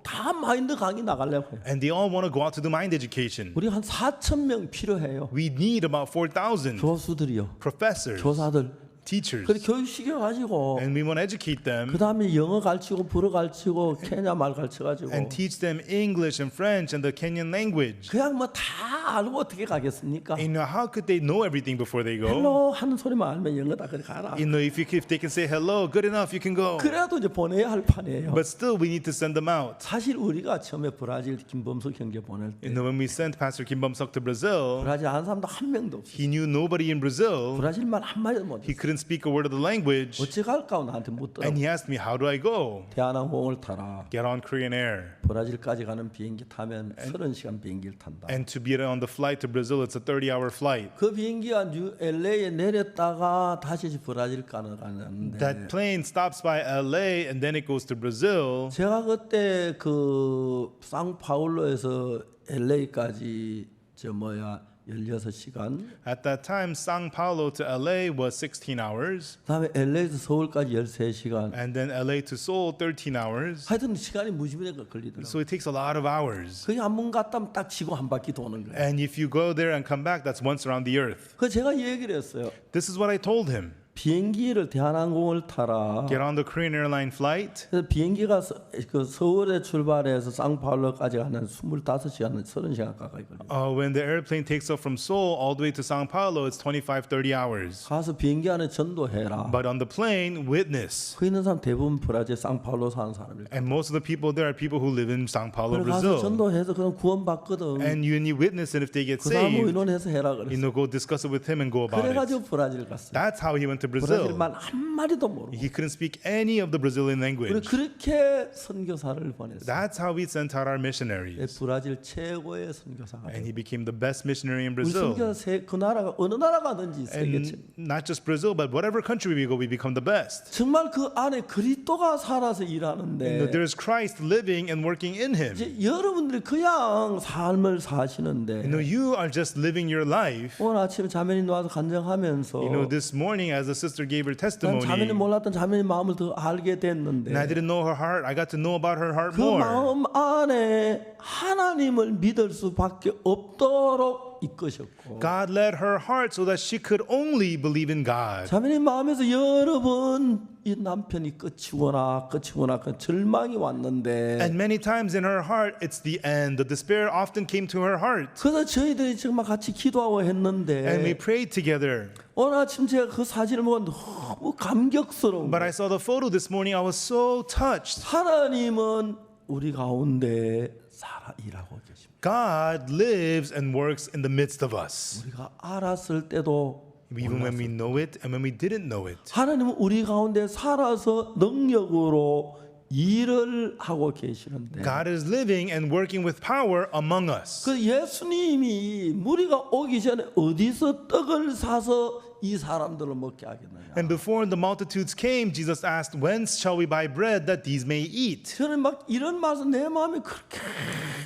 다 마인드 강의 나가려고 해요. And they all want to go out to do mind education. 우리 한 4,000명 필요해요. We need about 4,000 교수들이요. professors, 교사들. teachers, 그래 교육 시켜가지고 and we want to educate 그 them 다음에 영어 가르치고 불어 가르치고 케냐 말 가르쳐가지고 and teach them English and French and the Kenyan language. 그냥 뭐 다 알고 어떻게 가겠습니까? You know, how could they know everything before they go? 헬로 하는 소리만 알면 영어 다 그래 가라. You know, if they can say hello, good enough, you can go. 그래도 이제 보내야 할 판이에요. But still, we need to send them out. 사실 우리가 처음에 브라질 김범석 형제 보낼 때 You know, when we sent Pastor Kim Bum-seok to Brazil, 브라질 아는 사람도 한 명도 없어. he knew nobody in Brazil. 브라질 말 한 마디도 못 He 했어. couldn't speak a word of the language. 어찌 갈까 나한테 묻더라고. And he asked me, how do I go? 대한항공을 타라. Get on Korean Air. 브라질까지 가는 비행기 타면 30시간 비행기를 탄다. And to be on the flight to Brazil, it's a 30-hour flight. 그 비행기가 LA에 내렸다가 다시 브라질 가는데 That plane stops by LA and then it goes to Brazil. 제가 그때 그 상파울로에서 LA까지 16시간 At that time, São Paulo to LA was 16 hours. 그다음에 LA에서 서울까지 13시간 And then LA to Seoul, 13 hours. 하여튼 시간이 무지무지하게 걸리더라고요. So it takes a lot of hours. 그게 한 번 갔다 오면 딱 지구 한 바퀴 도는 거예요. And if you go there and come back, that's once around the earth. 그 제가 얘기를 했어요. This is what I told him. 비행기를 대한항공을 타라. Get on the Korean airline flight. 그래서 비행기가 그 서울에 출발해서 상파울로까지 가는 25시간, 30시간 가까이 걸려요. When the airplane takes off from Seoul all the way to São Paulo, it's 25, 30 hours. 가서 비행기 안에 전도해라. But on the plane, witness. 그 있는 사람 대부분 브라질 상파울로 사는 사람일 거예요. And most of the people there are people who live in São Paulo, 그래 가서 Brazil. 전도해서 그럼 구원받거든. And you need witness, and if they get 그 사람 saved, 의논해서 해라 you 그랬어. know, go discuss it with him and go about it. 그래가지고 브라질 갔어요. That's how he went to 브라질 Brazil. 말 한 마디도 모르고. He couldn't speak any of the Brazilian 그래 language. 그렇게 선교사를 보냈어요. That's how we sent out our missionaries. 브라질 최고의 선교사가 And 돼요. he became the best missionary in 우리 Brazil. 선교사 그 나라가 어느 나라 가든지 세계 최고. And not just Brazil, but whatever country we go, we become the best. 정말 그 안에 그리스도가 살아서 일하는데 There's Christ living and working in him. 이제 여러분들이 그냥 삶을 사시는데 You are just living your life. 오늘 아침에 자매님 와서 간증하면서 This morning as the sister gave her 난 testimony, 자매님 몰랐던 자매님 마음을 더 알게 됐는데 and I didn't know her heart, I got to know about her heart 그 more. 마음 안에 하나님을 믿을 수밖에 없도록 이끄셨고 God led her heart so that she could only believe in God. 자매님 마음에서 여러 번 이 남편이 끝이구나 그 절망이 왔는데 And many times in her heart, it's the end. The despair often came to her heart. 그래서 저희들이 정말 같이 기도하고 And we 했는데 prayed together. 오늘 아침 제가 그 사진을 보고 너무 감격스러운 But 거예요. I saw the photo this morning. I was so touched. 하나님은 우리 가운데 살아 일하고 계십니다. God lives and works in the midst of us. 우리가 알았을 때도 Even when we know it and when we didn't know it. 하나님은 우리 가운데 살아서 능력으로 일을 하고 계시는데 God is living and working with power among us. 그 예수님이 무리가 오기 전에 어디서 떡을 사서 이 사람들을 먹게 하겠느냐. And before the multitudes came, Jesus asked, "Whence shall we buy bread that these may eat?" 저는 막 이런 말씀 내 마음이 그렇게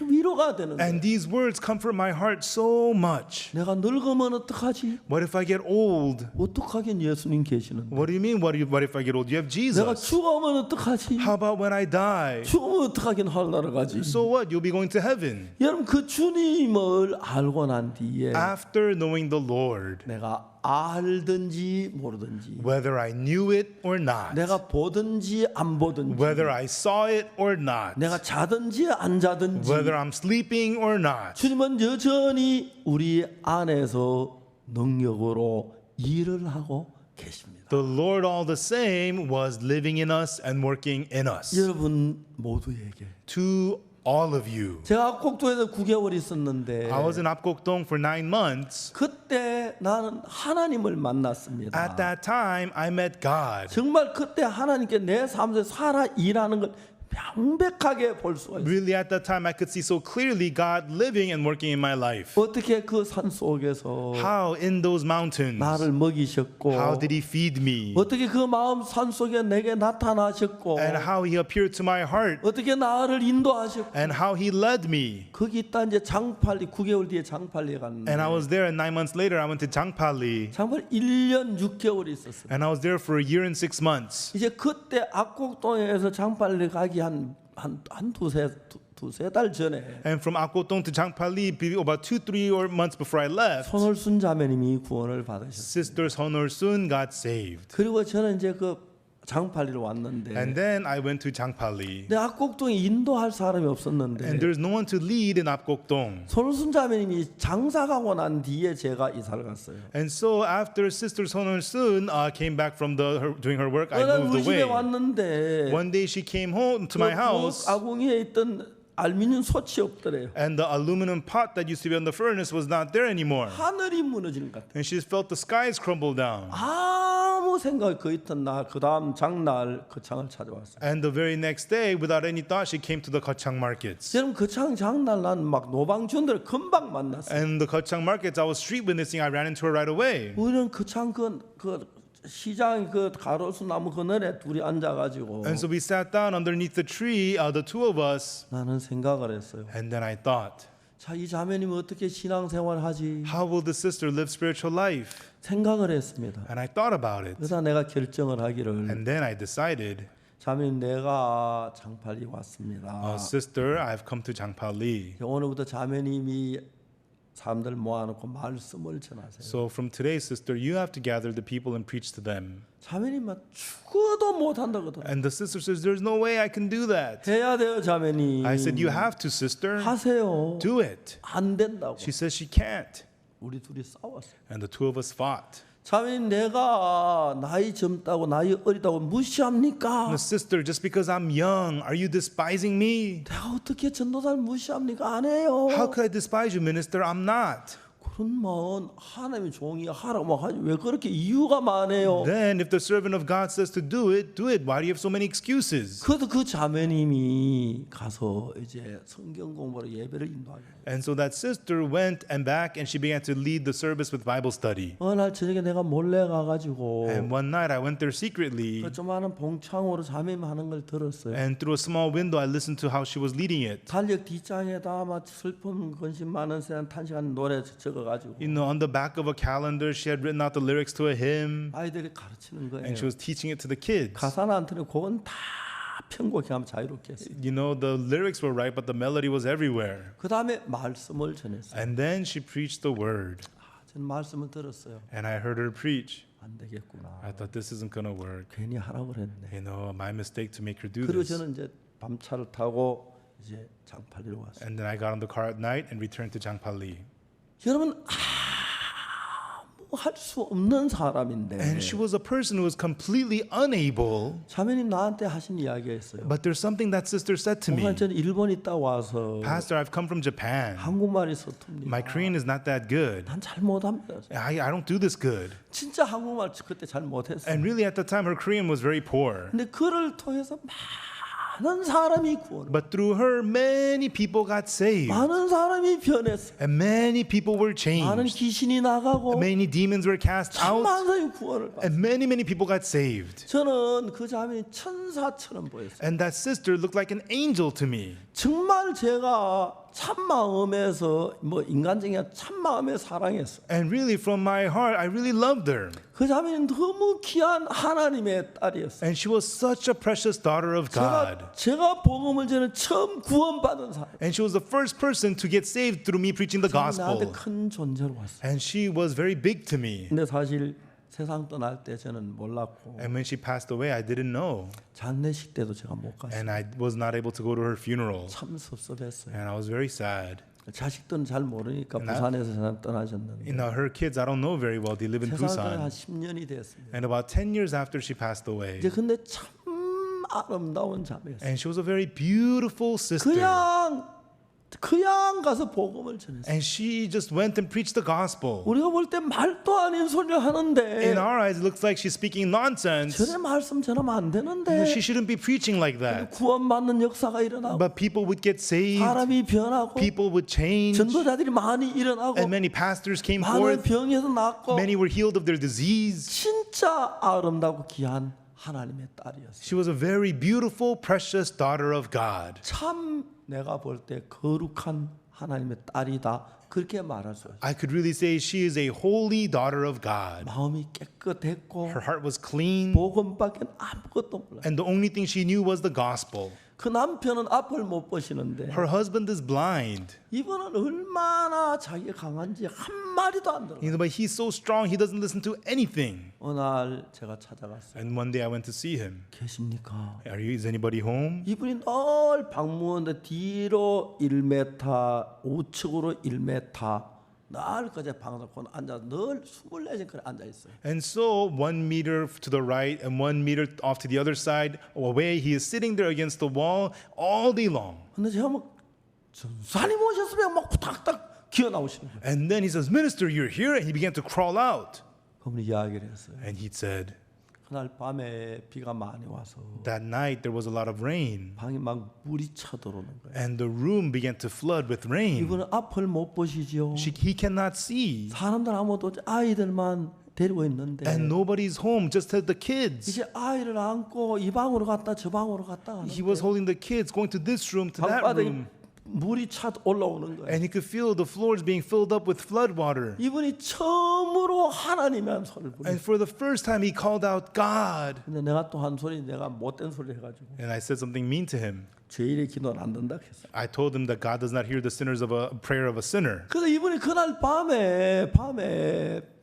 위로가 되는데 And these words comfort my heart so much. 내가 늙으면 어떡하지? What if I get old? 어떡하긴 예수님 계시는데 What do you mean? What if I get old? You have 내가 Jesus. 죽으면 어떡하지? How about when I die? 죽으면 어떡하긴 하늘나라 가지. So what? You'll be going to heaven. 여러분 그 주님을 알고 난 뒤에 After knowing the Lord, 내가 알든지 모르든지 whether I knew it or not, 내가 보든지 안 보든지 whether I saw it or not, 내가 자든지 안 자든지 whether I'm sleeping or not, 주님은 여전히 우리 안에서 능력으로 일을 하고 계십니다. the Lord all the same was living in us and working in us. 여러분 모두에게 To all of you. 제가 압곡도에서 9개월 있었는데 I was in Apgokdong for 9 months. 그때 나는 하나님을 만났습니다. At that time, I met God. 정말 그때 하나님께 내 삶에서 살아 일하는 걸 명백하게 볼 수가 있어요. Really, at that time, I could see so clearly God living and working in my life. 어떻게 그 산 속에서 How in those mountains, 나를 먹이셨고 how did He feed me? 어떻게 그 마음 산 속에 내게 나타나셨고 And how He appeared to my heart? 어떻게 나를 인도하셨고 And how He led me? 거기 있다 이제 장팔리 9개월 뒤에 장팔리에 갔는데 And I was there, and 9 months later, I went to Jangpali. 장팔리 1년 6개월 있었어요. And I was there for a year and 6 months. 이제 그때 압곡동에서 장팔리 가기 한 두세 달 전에 And from Apgokdong to Jangpali, about 2-3 months before I left, 손월순 자매님이 구원을 받으셨어요. Sister Sonor Soon got saved. 그리고 저는 이제 그 장팔리로 왔는데 And then I went to Jangpali. 내 압곡동에 인도할 사람이 없었는데 And there's no one to lead in Apgokdong. 손월순 자매님이 장사 가고 난 뒤에 제가 이사를 갔어요. And so after Sister Sonor Soon came back from doing her work, I 어느 moved 우리 집에 away. 왔는데 One day she came home to my house, 아궁이에 있던 알루미늄 솥이 없더래요. and the aluminum pot that used to be on the furnace was not there anymore. 하늘이 무너지는 것 같아요. And she felt the skies crumble down. 아무 생각 그 있던 날, 그 다음 장날 거창을 찾아왔어요. And the very next day, without any thought, she came to the Kochang markets. 여러분 거창 장날 난 막 노방주원들 금방 만났어요. And the Kochang markets, I was street witnessing. I ran into her right away. 우리는 거창 그 시장 그 가로수 나무 그늘에 둘이 앉아가지고 And so we sat down underneath the tree, the two of us. 나는 생각을 했어요. And then I thought, 자, 이 자매님은 어떻게 신앙생활 하지? how will this sister live spiritual life? 생각을 했습니다. And I thought about it. 그래서 내가 결정을 하기를 And then I decided, 자매님 내가 장팔리 왔습니다. sister, I've come to Jangpali. 오늘부터 자매님이 사람들 모아놓고 말씀을 전하세요. So from today, sister, you have to gather the people and preach to them. 자매님은 죽어도 못한다거든. And the sister says, there's no way I can do that. 해야 돼요, 자매님. I said, you have to, sister. 하세요. Do it. 안 된다고. She says she can't. 우리 둘이 싸웠어요. And the two of us fought. 자매님 내가 나이 젊다고 나이 어리다고 무시합니까? No, sister, just because I'm young, are you despising me? 내가 어떻게 전도사를 무시합니까? 안 해요. How could I despise you, minister? I'm not. 그런 마음 하나님의 종이 하라고 하지 왜 그렇게 이유가 많아요? Then, if the servant of God says to do it, do it. Why do you have so many excuses? 그래도 그 자매님이 가서 이제 성경 공부로 예배를 인도하게. And so that sister went and back and she began to lead the service with Bible study. 어느 날 저녁에 내가 몰래 가가지고 And one night I went there secretly, 그 조그마한 봉창으로 자매님 하는 걸 들었어요. and through a small window I listened to how she was leading it. 달력 뒷장에다 막 슬픔 근심 많은 세상 탄식하는 노래 적어가지고 You know, on the back of a calendar, she had written out the lyrics to a hymn, 아이들이 가르치는 거예요. and she was teaching it to the kids. 가사는 안 틀리고 그건 다 편곡해 하면 자유롭게 했어요. You know, the lyrics were right, but the melody was everywhere. 그 다음에 말씀을 전했어요. And then she preached the word, 저는 말씀을 들었어요. and I heard her preach. 안 되겠구나. I thought this isn't gonna work. 괜히 하라고 그랬네. You know, my mistake to make her do 그리고 this. 저는 이제 밤차를 타고 이제 장팔리로 왔어요. And then I got on the car at night and returned to Jangpali. 여러분 아무 할 수 없는 사람인데 And she was a person who was completely unable. 자매님 나한테 하신 이야기가 있어요. But there's something that sister said to me. 오늘 저는 일본 있다 와서 Pastor, I've come from Japan. 한국말이 서툽니다. My Korean is not that good. 난 잘 못합니다. I don't do this good. 진짜 한국말 그때 잘 못했어요. And really at the time her Korean was very poor. 근데 그를 통해서 많은 사람이 구원, But through her many people got saved. 많은 사람이 변했어. And many people were 많은 changed. 귀신이 나가고 Many demons were cast out. 많은 사람이 구원을 받았어요. And many people got saved. 저는 그 자매는 천사처럼 보였어요. And that sister looked like an angel to me. 정말 제가 참 마음에서 뭐 인간적인 참 마음에 사랑했어요. And really from my heart, I really loved her. 그 자매는 너무 귀한 하나님의 딸이었어요. And she was such a precious daughter of God. 제가 복음을 전에 처음 구원받은 사람. And she was the first person to get saved through me preaching the 나한테 gospel. 큰 존재로 왔어요. And she was very big to me. 근데 사실 세상 떠날 때 저는 몰랐고 And when she passed away, I didn't know. 장례식 때도 제가 못 갔어요. And I was not able to go to her funeral. 참 섭섭했어요. And I was very sad. 자식들은 잘 모르니까 And 부산에서 세상 떠나셨는데 You know, her kids, I don't know very well. They live in 세상을 떠나 한 Busan. 10년이 됐습니다. And about 10 years after she passed away. 이제 근데 참 아름다운 자매였어요. And she was a very beautiful sister. 그냥 가서 복음을 전했어요. And she just went and preached the gospel. 우리가 볼 때 말도 아닌 소리를 하는데 In our eyes, it looks like she's speaking nonsense. 저런 말씀 전하면 안 되는데 She shouldn't be preaching like that. 구원받는 역사가 일어나고 But people would get saved. 사람이 변하고 People would change. 전도자들이 많이 일어나고 And many pastors came 많은 forth. 병에서 낫고 Many were healed of their disease. 진짜 아름다고 귀한 하나님의 딸이었어요. She was a very beautiful, precious daughter of God. 참 내가 볼 때 거룩한 하나님의 딸이다 그렇게 말할 수 있어요. I could really say she is a holy daughter of God. 마음이 깨끗했고 Her heart was clean. 복음밖에 아무것도 몰라요. And the only thing she knew was the gospel. 그 남편은 앞을 못 보시는데 Her husband is blind. 이분은 얼마나 자기가 강한지 한 마디도 안 들어요. You know, but he's so strong, he doesn't listen to anything. 어느 날 제가 찾아갔어요. And one day I went to see him. 계십니까? Is anybody home? 이분이 늘 방문대 뒤로 1m, 우측으로 1m 늘 그제 방석권 앉아 늘 24시간 앉아 있어요. And so 1 meter to the right and 1 meter off to the other side away, he is sitting there against the wall all day long. 근데 제가 막 전사님 오셨으면 막 후딱딱 기어 나오시는 거예요. And then he says, "Minister, you're here," and he began to crawl out. 그분이 이야기를 했어요. And he said, 그날 밤에 비가 많이 와서 that night there was a lot of rain, 방에 막 물이 쳐들어오는 거예요. and the room began to flood with rain. 이분은 앞을 못 보시죠. He cannot see, 사람들 아무도 없지. 아이들만 데리고 있는데 and nobody's home, just the kids. 이제 아이를 안고 이 방으로 갔다 저 방으로 갔다 He was holding the kids, going to this room, to that 방바닥에 room, 물이 차 올라오는 거예요. and he could feel the floors being filled up with flood water. 이분이 처음으로 하나님의 한 소리를 부르는. And for the first time, he called out, "God." 근데 내가 또 한 소리 내가 못된 소리 해가지고 And I said something mean to him. 죄인의 기도는 안 된다 했어요. I told him that God does not hear the sinners of a prayer of a sinner. 그래서 이분이 그날 밤에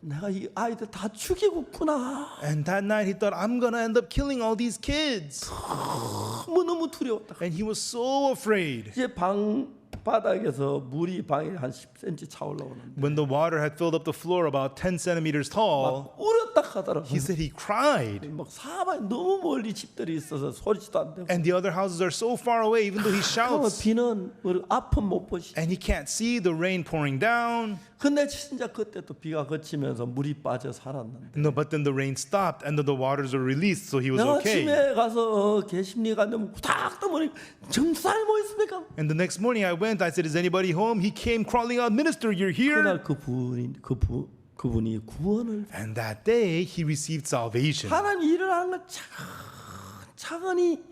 내가 이 아이들 다 죽이고구나. And that night, he thought, "I'm gonna end up killing all these kids." 너무 두려웠다. And he was so afraid. 이제 방 바닥에서 물이 방에 한 10cm 차 올라오는데 When the water had filled up the floor about 10 centimeters tall, 막 울었다 하더라고. he said he cried. 막 사방에 너무 멀리 집들이 있어서 소리도 안 되고. And the other houses are so far away, even though he 그러면 shouts. 비는 우리 앞은 못 보시. And he can't see the rain pouring down. 근데 진짜 그때 또 비가 그치면서 물이 빠져 살았는데. No, but then the rain stopped and then the waters were released, so he was 내가 okay. 아침에 가서 계십니까? 근데 딱 떠보니 정사님 뭐 있습니까? And the next morning I went, I said, "Is anybody home?" He came crawling out, "Minister, you're here." 그날 그분이 구원을 And that day he received salvation. 하나님 일을 하는 걸 차근히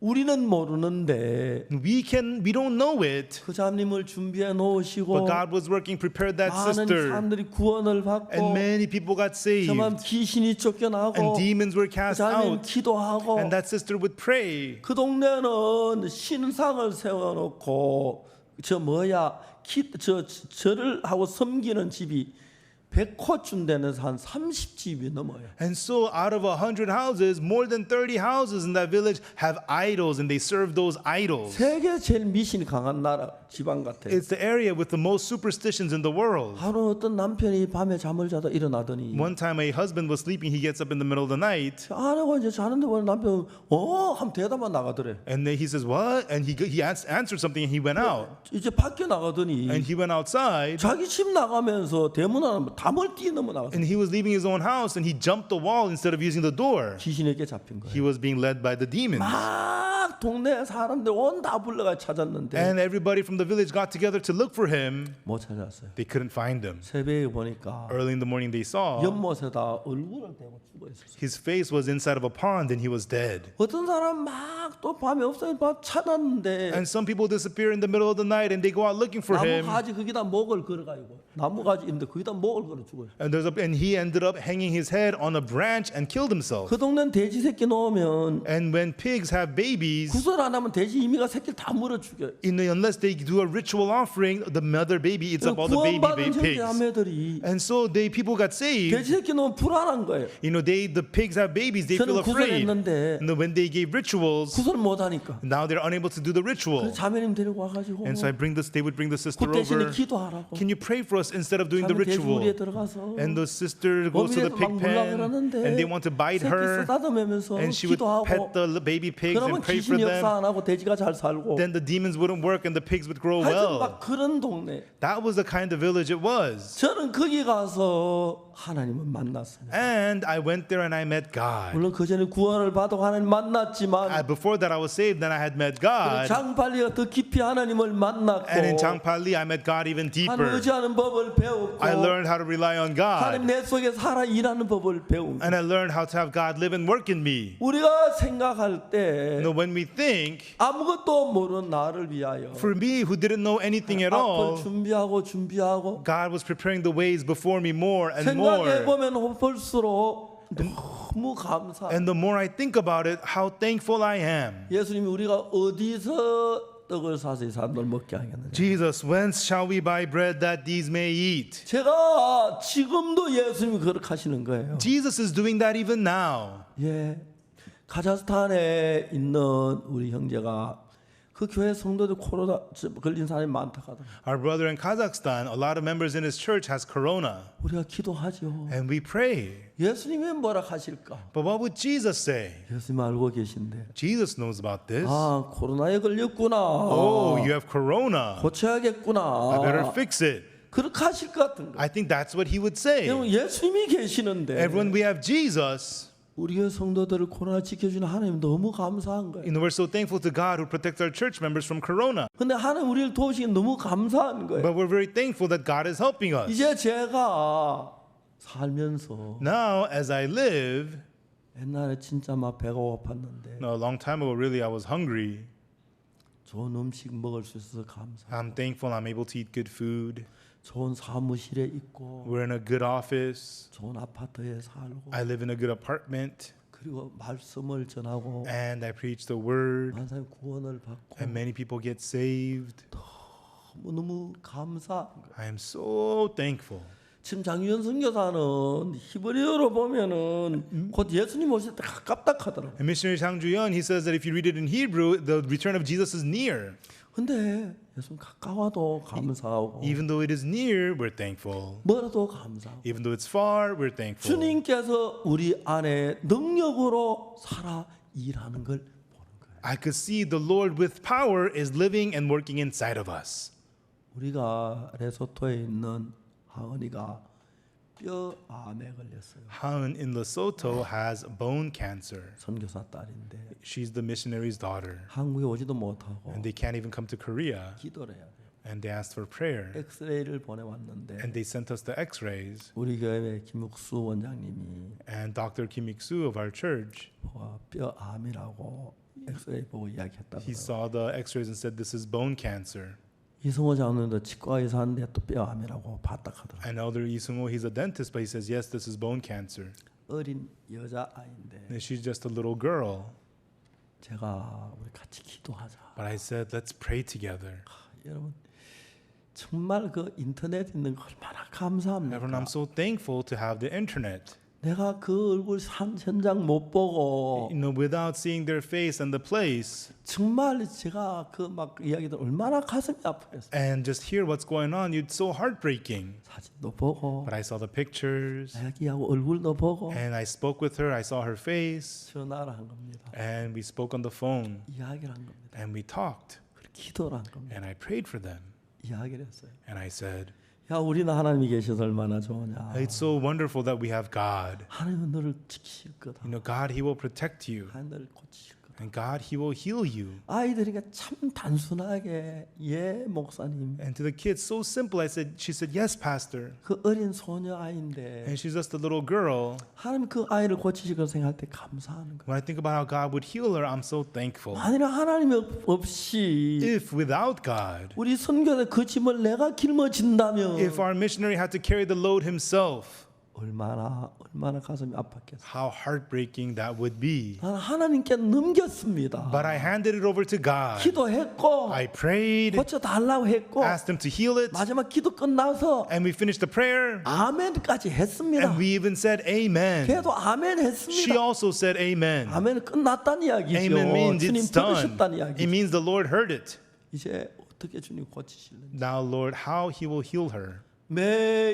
우리는 모르는데 We don't know it, 그 자님을 준비해 but 놓으시고 God was working, prepared that 많은 sister, 사람들이 구원을 받고 and many people got saved, 저만 귀신이 쫓겨나고 and demons were 그 cast 자님 out, 기도하고 and that sister would pray. 그 동네는 신상을 세워놓고 절을 하고 섬기는 집이 100호쯤 되는 한 30집이 넘어요. And so out of 100 houses, more than 30 houses in that village have idols, and they serve those idols. 세계 제일 미신이 강한 나라 지방 같아. It's the area with the most superstitions in the world. 하루 어떤 남편이 밤에 잠을 자다 일어나더니 One time a husband was sleeping, he gets up in the middle of the night, 아내가 이제 자는데 보니 남편 하면 대답만 나가더래. and then he says, "What?" And he answered something, and he went out. 이제 밖에 나가더니 And he went outside, 자기 집 나가면서 대문 안에 담을 뛰넘어 나갔어. and he was leaving his own house, and he jumped the wall instead of using the door. 귀신에게 잡힌 거예요. He was being led by the demons. 막 동네 사람들 온 다 불러가 찾았는데 And everybody from the village got together to look for him. 못 찾았어요. They couldn't find him. 새벽에 보니까 Early in the morning, they saw 연못에다 얼굴을 대고 죽어 있었어요. his face was inside of a pond, and he was dead. 어떤 사람 막 또 밤에 없어요. 막 찾았는데 And some people disappear in the middle of the night, and they go out looking for 나무 him. 가지 거기다 목을 걸어가지고 나무 가지 있는데 거기다 목을 걸어 죽어요. And he ended up hanging his head on a branch and killed himself. 그 동네는 돼지 새끼 놓으면 And when pigs have babies, 구설 안 하면 돼지 이미가 새끼를 다 물어 죽여요. unless they do a ritual offering, the mother baby eats up all the baby 구원받은 형제 pigs. 자매들이 And so people got saved. 돼지 새끼 놓으면 불안한 거예요. The pigs have babies, they feel 저는 afraid. 구설했는데 And when they gave rituals, 구설 못 하니까 now they're unable to do the ritual. 자매님 데리고 와가지고 And so they would bring the sister 그 대신에 over. 기도하라고. Can you pray for us instead of doing the 자매 돼지우리에 ritual? 들어가서 And the sister goes to the 어미에도 막 pig 물라 pen, 그러는데 and they want to bite 새끼 her, 쓰다듬으면서 and she would pet 기도하고 the baby pigs 그러면 and pray for 귀신이 역사 them. 안 하고 돼지가 잘 살고 Then the demons wouldn't work and the pigs would grow 하여튼 well. 막 그런 동네. That was the kind of village it was. 저는 거기 가서 하나님을 만났어요. And I went there and I met God. 물론 그 전에 구원을 받고 하나님 만났지만 Before that I was saved, then I had met God. 장팔리가 더 깊이 하나님을 만났고 And in Changpali, I met God even 하나님 deeper. 의지하는 법을 배웠고 I learned how to rely on 하나님 God. 내 속에 살아 일하는 법을 배운 And I learned how to have God live and work in me. 우리가 생각할 때 When we think, 아무것도 모르는 나를 위하여 for me who didn't know anything at 앞을 all, 준비하고 God was preparing the ways before me more and 생각해 more. 보면 볼수록 너무 감사. And the more I think about it, how thankful I am. 예수님이 우리가 어디서 떡을 사서 이 사람들 먹게 하겠느냐. Jesus, whence shall we buy bread that these may eat? 제가 지금도 예수님이 그렇게 하시는 거예요. Jesus is doing that even now. 예, 카자흐스탄에 있는 우리 형제가 그 교회 성도들 코로나 걸린 사람이 많다 하더라고요. Our brother in Kazakhstan, a lot of members in his church has corona. 우리가 기도하죠. And we pray. 예수님이 뭐라 하실까? But what would Jesus say? 예수님 알고 계신데. Jesus knows about this. 아, 코로나에 걸렸구나. Oh, you have corona. 고쳐야겠구나. I better fix it. 그렇게 하실 것 같은 거. I think that's what he would say. 여러분, 예수님이 계시는데 And when we have Jesus, 우리 교회 성도들을 코로나 지켜주는 하나님 너무 감사한 거예요. we're so thankful to God who protects our church members from corona. 근데 하나님 우리를 도우시기 너무 감사한 거예요. But we're very thankful that God is helping us. 이제 제가 살면서 Now, as I live, 옛날에 진짜 막 배가 고팠는데 a long time ago, really, I was hungry. 좋은 음식 먹을 수 있어서 감사. I'm thankful I'm able to eat good food. 좋은 사무실에 있고 We're in a good office. 좋은 아파트에 살고 I live in a good apartment. 그리고 말씀을 전하고 And I preach the word. 많은 사람이 구원을 받고 And many people get saved. 너무 감사한 거예요. I am so thankful. 지금 장유현 선교사는 히브리어로 보면은 곧 예수님 오실 때 가깝다 하더라고요. And missionary Sang Ju-yeon, he says that if you read it in Hebrew, the return of Jesus is near. 근데 예수님 가까워도 감사하고 Even though it is near, we're thankful. 멀어도 감사하고 Even though it's far, we're thankful. 주님께서 우리 안에 능력으로 살아 일하는 걸 보는 거예요. I could see the Lord with power is living and working inside of us. 우리가 레소토에 있는 하은이가 뼈암에 걸렸어요. Han in Lesotho has bone cancer. 선교사 딸인데 She's the missionary's daughter. 한국에 오지도 못하고 And they can't even come to Korea. 기도를 해야 돼요. And they asked for prayer. 엑스레이를 보내왔는데 And they sent us the x-rays. 우리 교회 김욱수 원장님이 And Dr. Kim Ik-soo of our church, 뼈암이라고 엑스레이 보고 이야기했다고. he saw the x-rays and said, this is bone cancer. 이승호 장로도 치과 의사인데 또 뼈암이라고 봤다 하더라고요. And Elder Lee Sung-ho, he's a dentist, but he says, yes, this is bone cancer. 어린 여자 아이인데 And she's just a little girl. 제가 우리 같이 기도하자. But I said, let's pray together. 여러분 정말 그 인터넷 있는 거 얼마나 Everyone, 감사합니까? I'm so thankful to have the internet. 내가 그 얼굴 현장 못 보고 without seeing their face and the place, 정말 제가 그 막 이야기들 얼마나 가슴이 아프겠어요. and just hear what's going on, it's so heartbreaking. 사진도 보고 But I saw the pictures, 이야기하고 얼굴도 보고 and I spoke with her. I saw her face, 전화를 한 겁니다. and we spoke on the phone, 이야기를 한 겁니다. and we talked, 그리고 기도를 한 겁니다. and I prayed for them, 이야기를 했어요. and I said, 야, 우리는 하나님이 계셔서 얼마나 좋으냐. it's so wonderful that we have God. 하나님은 너를 지키실 거다. God, He will protect you, 하나님 너를 고치실 거다. and God, He will heal you. 아이들이가 참 단순하게 예 목사님 And to the kids, so simple. She said, yes, Pastor. 그 어린 소녀 아이인데 And she's just a little girl. 하나님 그 아이를 고치실 걸 생각할 때 감사하는 거예요. When I think about how God would heal her, I'm so thankful. 만일 하나님이 없이 If without God, 우리 선교대 그 짐을 내가 짊어진다면 if our missionary had to carry the load himself, 얼마나 가슴이 아팠겠어요. how heartbreaking that would be. 나는 하나님께 넘겼습니다. But I handed it over to God. 기도했고 I prayed, 고쳐 달라고 했고 asked Him to heal it, 마지막 기도 끝나서 and we finished the prayer, 아멘까지 했습니다. and we even said amen. 걔도 아멘 She 했습니다. also said amen. 아멘 끝났다는 이야기죠. Amen means 주님 it's done. 들으셨다는 It 이야기죠. means the Lord heard it. 이제 어떻게 주님 고치실는지 Now, Lord, how He will heal her.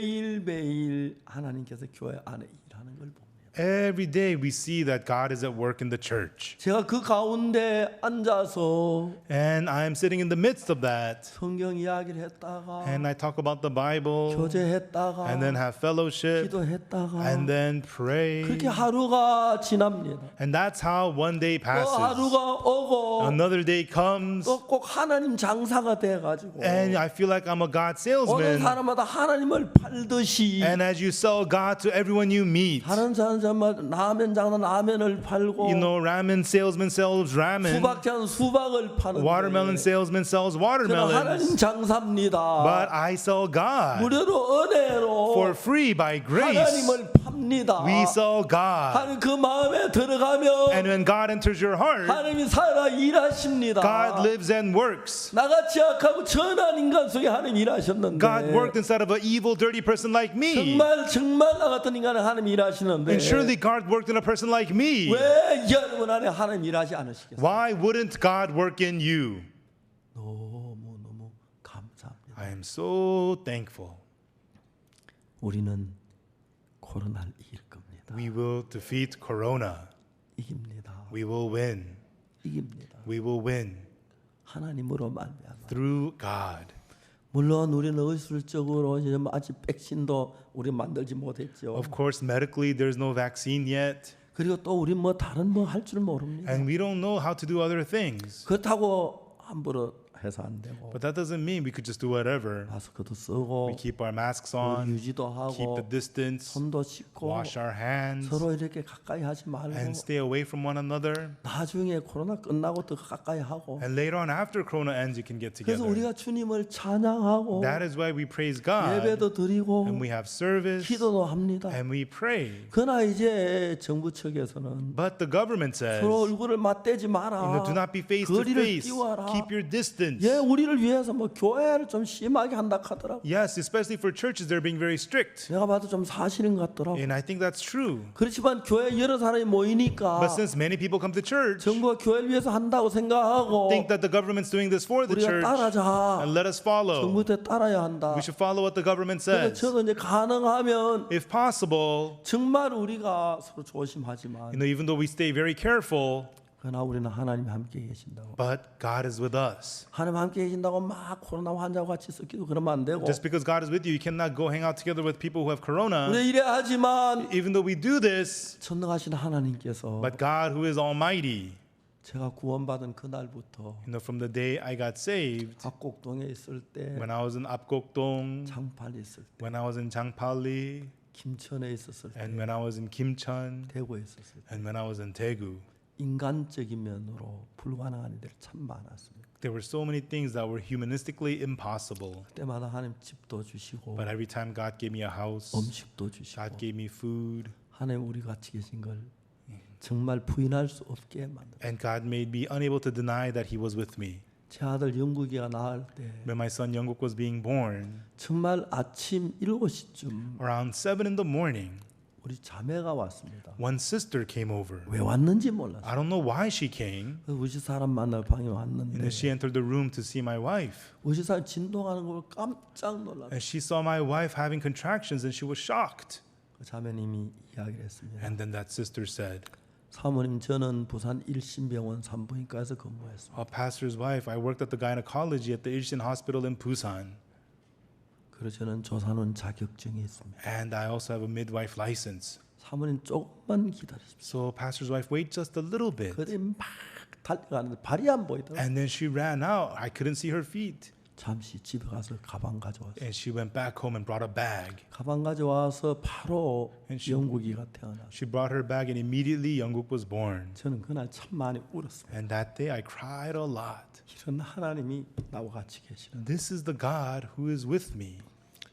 매일매일 하나님께서 교회 안에 일하는 걸 봅니다. Every day we see that God is at work in the church. 제가 그 가운데 앉아서 And I am sitting in the midst of that. 성경 이야기를 했다가 And I talk about the Bible. 교제했다가 And then have fellowship. 기도했다가 And then pray. 그렇게 하루가 지납니다. And that's how one day 또 passes. 하루가 오고 Another day comes. 또 꼭 하나님 장사가 돼가지고 And I feel like I'm a God 오는 salesman. 사람마다 하나님을 팔듯이 And as you sell God to everyone you meet. 다른 사람 정말 라면 장난 라면을 팔고 Ramen salesman sells ramen. 수박 장난 수박을 파는데 Watermelon salesman sells 저는 하나님 watermelons. 장사입니다. But I sell God 무료로 은혜로 for free by grace. 하나님을 팝니다. We sell God. 하나님 그 마음에 들어가면 And when God enters your heart, 하나님이 살아 일하십니다. God lives and works. 나같이 악하고 전한 인간 속에 하나님 일하셨는데 God worked inside of an evil, dirty person like me. 정말 나 같은 인간은 하나님 일하시는데 And surely God worked in a person like me. 왜 여러분 안에 하나님 일하지 않으시겠어요? Why wouldn't God work in you? 너무 감사합니다. I am so thankful. 우리는 코로나를 이길 겁니다. We will defeat Corona. 이깁니다. We will win. 이깁니다. We will win 하나님으로 말미암아. through God. 물론 우리는 의술적으로 이제 아직 백신도 우리 만들지 못했죠. Of course, medically, there's no vaccine yet. 그리고 또 우리 뭐 다른 뭐 할 줄 모릅니다. And we don't know how to do other things. 그렇다고 함부로 해서 안 되고 But that doesn't mean we could just do whatever. 마스크도 쓰고 We keep our masks 거리 on, 유지도 keep the 하고 distance, 손도 씻고 wash our hands, 서로 이렇게 가까이 하지 말고 and stay away from one another. 나중에 코로나 끝나고 더 가까이 하고 And later on, after Corona ends, you can get 그래서 together. 우리가 주님을 찬양하고 That is why we praise God, 예배도 드리고 and we have service, 기도도 합니다. and we pray. 그러나 이제 정부 측에서는 But the government says, 서로 얼굴을 맞대지 마라. do not be face to 거리를 face. 띄워라. Keep your distance. 예, 우리를 위해서 뭐 교회를 좀 심하게 한다 하더라고. Yes, especially for churches, they're being very strict. 내가 봐도 좀 사실인 것 같더라고. And I think that's true. 그렇지만 교회 여러 사람이 모이니까 But since many people come to church, 정부가 교회를 위해서 한다고 생각하고 think that the government's doing this for the 우리가 church, 따라자. and let us follow. 정부한테 따라야 한다. We should follow what the government 그래서 says. 저도 이제 가능하면 If possible, 정말 우리가 서로 조심하지만 even though we stay very careful, 그러나 우리는 하나님 함께 계신다고. but God is with us. 하나님 함께 계신다고 막 코로나 환자와 같이 섞이고 그러면 안 되고. Just because God is with you, you cannot go hang out together with people who have corona. 우리 이래 하지만 Even though we do this, 전능하신 하나님께서 but God who is almighty, 제가 구원받은 그날부터 from the day I got saved, 압곡동에 있을 때, when I was in Apgokdong, 장팔 있을 때, when I was in Jangpali, 김천에 있었을 때, and when I was in Kimcheon, 대구에 있었을 때 and when I was in Daegu. 인간적인 면으로 불가능한 일들이 참 많았습니다. There were so many things that were humanistically impossible. 그때마다 하나님 집도 주시고 But every time God gave me a house, 음식도 주시고 God gave me food, 하나님 우리 같이 계신 걸 정말 부인할 수 없게 만들었어요. and God made me unable to deny that He was with me. 제 아들 영국이가 낳을 때 When my son Youngkook was being born, 정말 아침 7시쯤 around 7 in the morning, 우리 자매가 왔습니다. One sister came over. 왜 왔는지 몰랐어요. I don't know why she came. 우리 집 사람 만날 방에 And 왔는데 then she entered the room to see my wife. 우리 집 사람 진동하는 걸 깜짝 놀랐어요. And she saw my wife having contractions and she was shocked. 그 자매님이 이야기를 했습니다. And then that sister said, 사모님 저는 부산 일신병원 산부인과에서 근무했습니다. pastor's wife, I worked at the gynecology at the Ilshin Hospital in Busan. 그래서 저는 조산원 자격증이 있습니다. And I also have a midwife license. 사모님 조금만 기다리십시오. So pastor's wife, wait just a little bit. 그들이 막 달려가는데 발이 안 보이더라고요. And then she ran out. I couldn't see her feet. 잠시 집에 가서 가방 가져왔어요. And she went back home and brought a bag. 가방 가져와서 바로 And she- 영국이가 태어났어요. She brought her bag and immediately Younguk was born. 저는 그날 참 많이 울었어요. And that day I cried a lot. 이런 하나님이 나와 같이 계시는데 This is the God who is with me.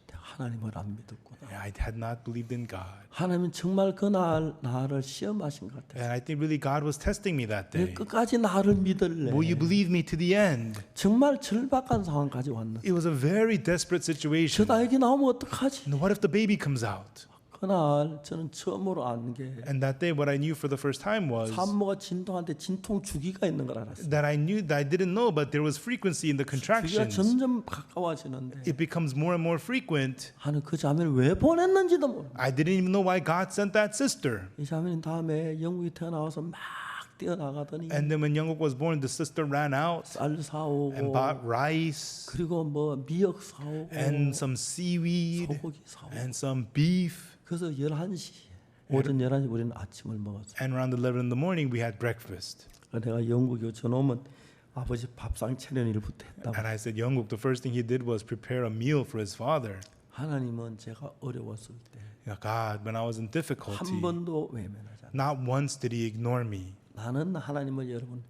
내가 하나님을 안 믿었구나. I had not believed in God. 하나님은 정말 그날 나를 시험하신 것 같아요. And I think really God was testing me that 왜 day. 끝까지 나를 믿을래? Will you believe me to the end? 정말 절박한 상황까지 왔는데 It was a very desperate 저 situation. 나에게 나오면 어떡하지? And what if the baby comes out? 그날 저는 처음으로 안 게 And that day what I knew for the first time was 산모가 진통한테 진통 주기가 있는 걸 알았어요. that I knew that I didn't know, but there was frequency in the 주기가 contractions. 점점 가까워지는데 It becomes more and more frequent. 하는 그 자매를 왜 보냈는지도 모르고 I didn't even know why God sent that sister. 이 자매는 다음에 영국이 태어나와서 막 뛰어나가더니 And then when Younguk was born, the sister ran out 쌀 and 사오고 bought rice 그리고 뭐 미역 사오고 and some seaweed 소고기 사오고 and some beef. 그래서 11시 오전 11시 우리는 아침을 먹었어요. And around 11 in the morning, we had breakfast. 내가 영국에 저놈은 아버지 밥상 차리는 일부터 했다고. And I said, Younguk, the first thing he did was prepare a meal for his father. 하나님은 제가 어려웠을 때 한 God, when I was in difficulty, 번도 외면하지 않아요. not once did he ignore me. 나는 하나님을 여러분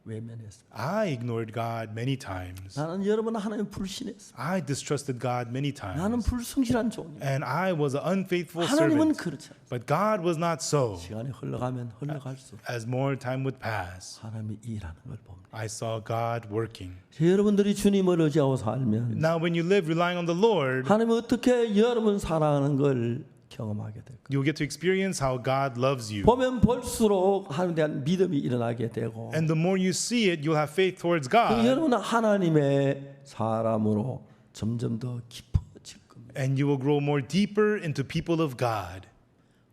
외면했어요. I ignored God many times. 나는 여러분 하나님 불신했어요. I distrusted God many 나는 times. 불성실한 종이에요. And I was an unfaithful 하나님은 servant. 그렇지 않아요. But God was not so. 시간이 흘러가면 흘러갈수록 As more time would pass, 하나님이 일하는 걸 봅니다. I saw God working. 여러분들이 주님을 의지하고 살면 Now, when you live relying on the Lord, 하나님은 어떻게 여러분 사랑하는 걸 경험하게 될 거예요. you'll get to experience how God loves you. 보면 볼수록 하나님에 대한 믿음이 일어나게 되고 And the more you see it, you'll have faith towards 그리고 God. 여러분은 하나님의 사람으로 점점 더 깊어질 겁니다. And you will grow more deeper into people of God.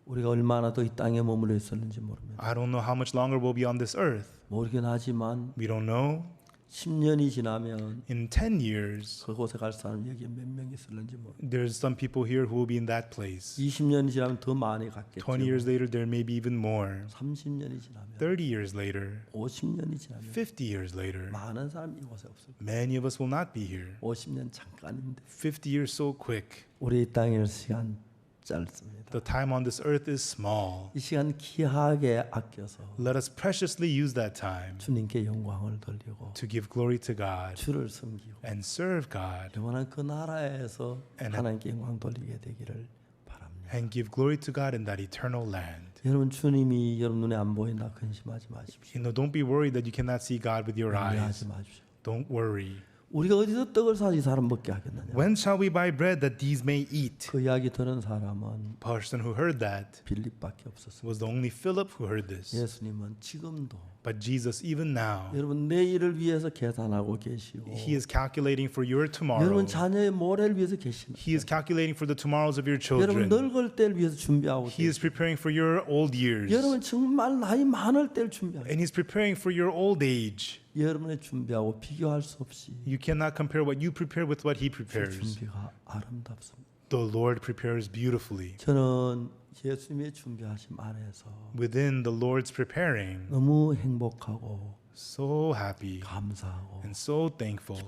우리가 얼마나 더 이 땅에 머물러 있었는지 모릅니다. I don't know how much longer we'll be on this earth. 모르긴 하지만 We don't know. 10년이 지나면 In 10 years, 그곳에 갈 사람 여기 몇 명 있을는지 모릅니다. there's some people here who will be in that place. 20년이 지나면 더 많이 갔겠죠. 20 years later, there may be even more. 30년이 지나면 30 years later, 50년이 지나면 50 years later, 많은 사람이 이곳에 없을 거예요. many of us will not be here. 50년 잠깐인데 50 years so quick. 우리 이 땅의 시간 짧습니다. The time on this earth is small. 이 시간 귀하게 아껴서 Let us preciously use that time 주님께 영광을 돌리고 to give glory to God 주를 섬기고 and serve God 영원한 그 나라에서 And 하나님께 영광 돌리게 되기를 바랍니다. and give glory to God in that eternal land. 여러분 주님이 여러분 눈에 안 보인다 근심하지 마십시오. Don't be worried that you cannot see God with your eyes. 염려하지 마십시오. Don't worry. 우리가 어디서 떡을 사서 이 사람 먹게 하겠느냐. When shall we buy bread that these may eat? 그 이야기 들은 사람은 The person who heard that 빌립밖에 없었어요. was the only Philip who heard this. 예수님은 지금도 But Jesus, even now, 여러분 내일을 위해서 계산하고 계시고 He is calculating for your tomorrow. 여러분 자녀의 모레를 위해서 계십니다. He is calculating for the tomorrows of your 여러분 children. 늙을 때를 위해서 준비하고 He is preparing for your old years. 여러분 정말 나이 많을 때를 준비하고 And He's preparing for your old age. 여러분의 준비하고 비교할 수 없이 You cannot compare what you prepare with what He 그 prepares. 준비가 아름답습니다. The Lord prepares beautifully. 저는 예수님의 준비하심 안에서 Within the Lord's preparing, 너무 행복하고 so happy 감사하고 and so thankful.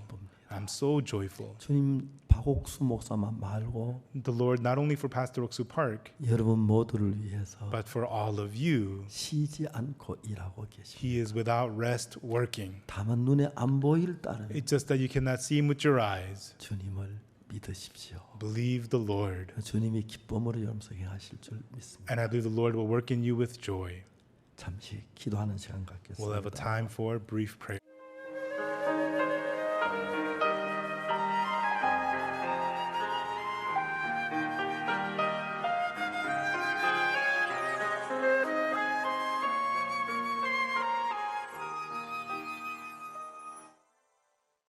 I'm so joyful. 주님 박옥수 목사만 말고 The Lord, not only for Pastor Oksu Park, 여러분 모두를 위해서 but for all of you, 쉬지 않고 일하고 계십니다. He is without rest working. 다만 눈에 안 보일 따름 It's just that you cannot see Him with your eyes. 주님을 믿으십시오. Believe the Lord. 주님이 기쁨으로 여러분 속에 하실 줄 믿습니다. And I believe the Lord will work in you with joy. 잠시 기도하는 시간 We'll have a 갖겠습니다. time for brief prayer.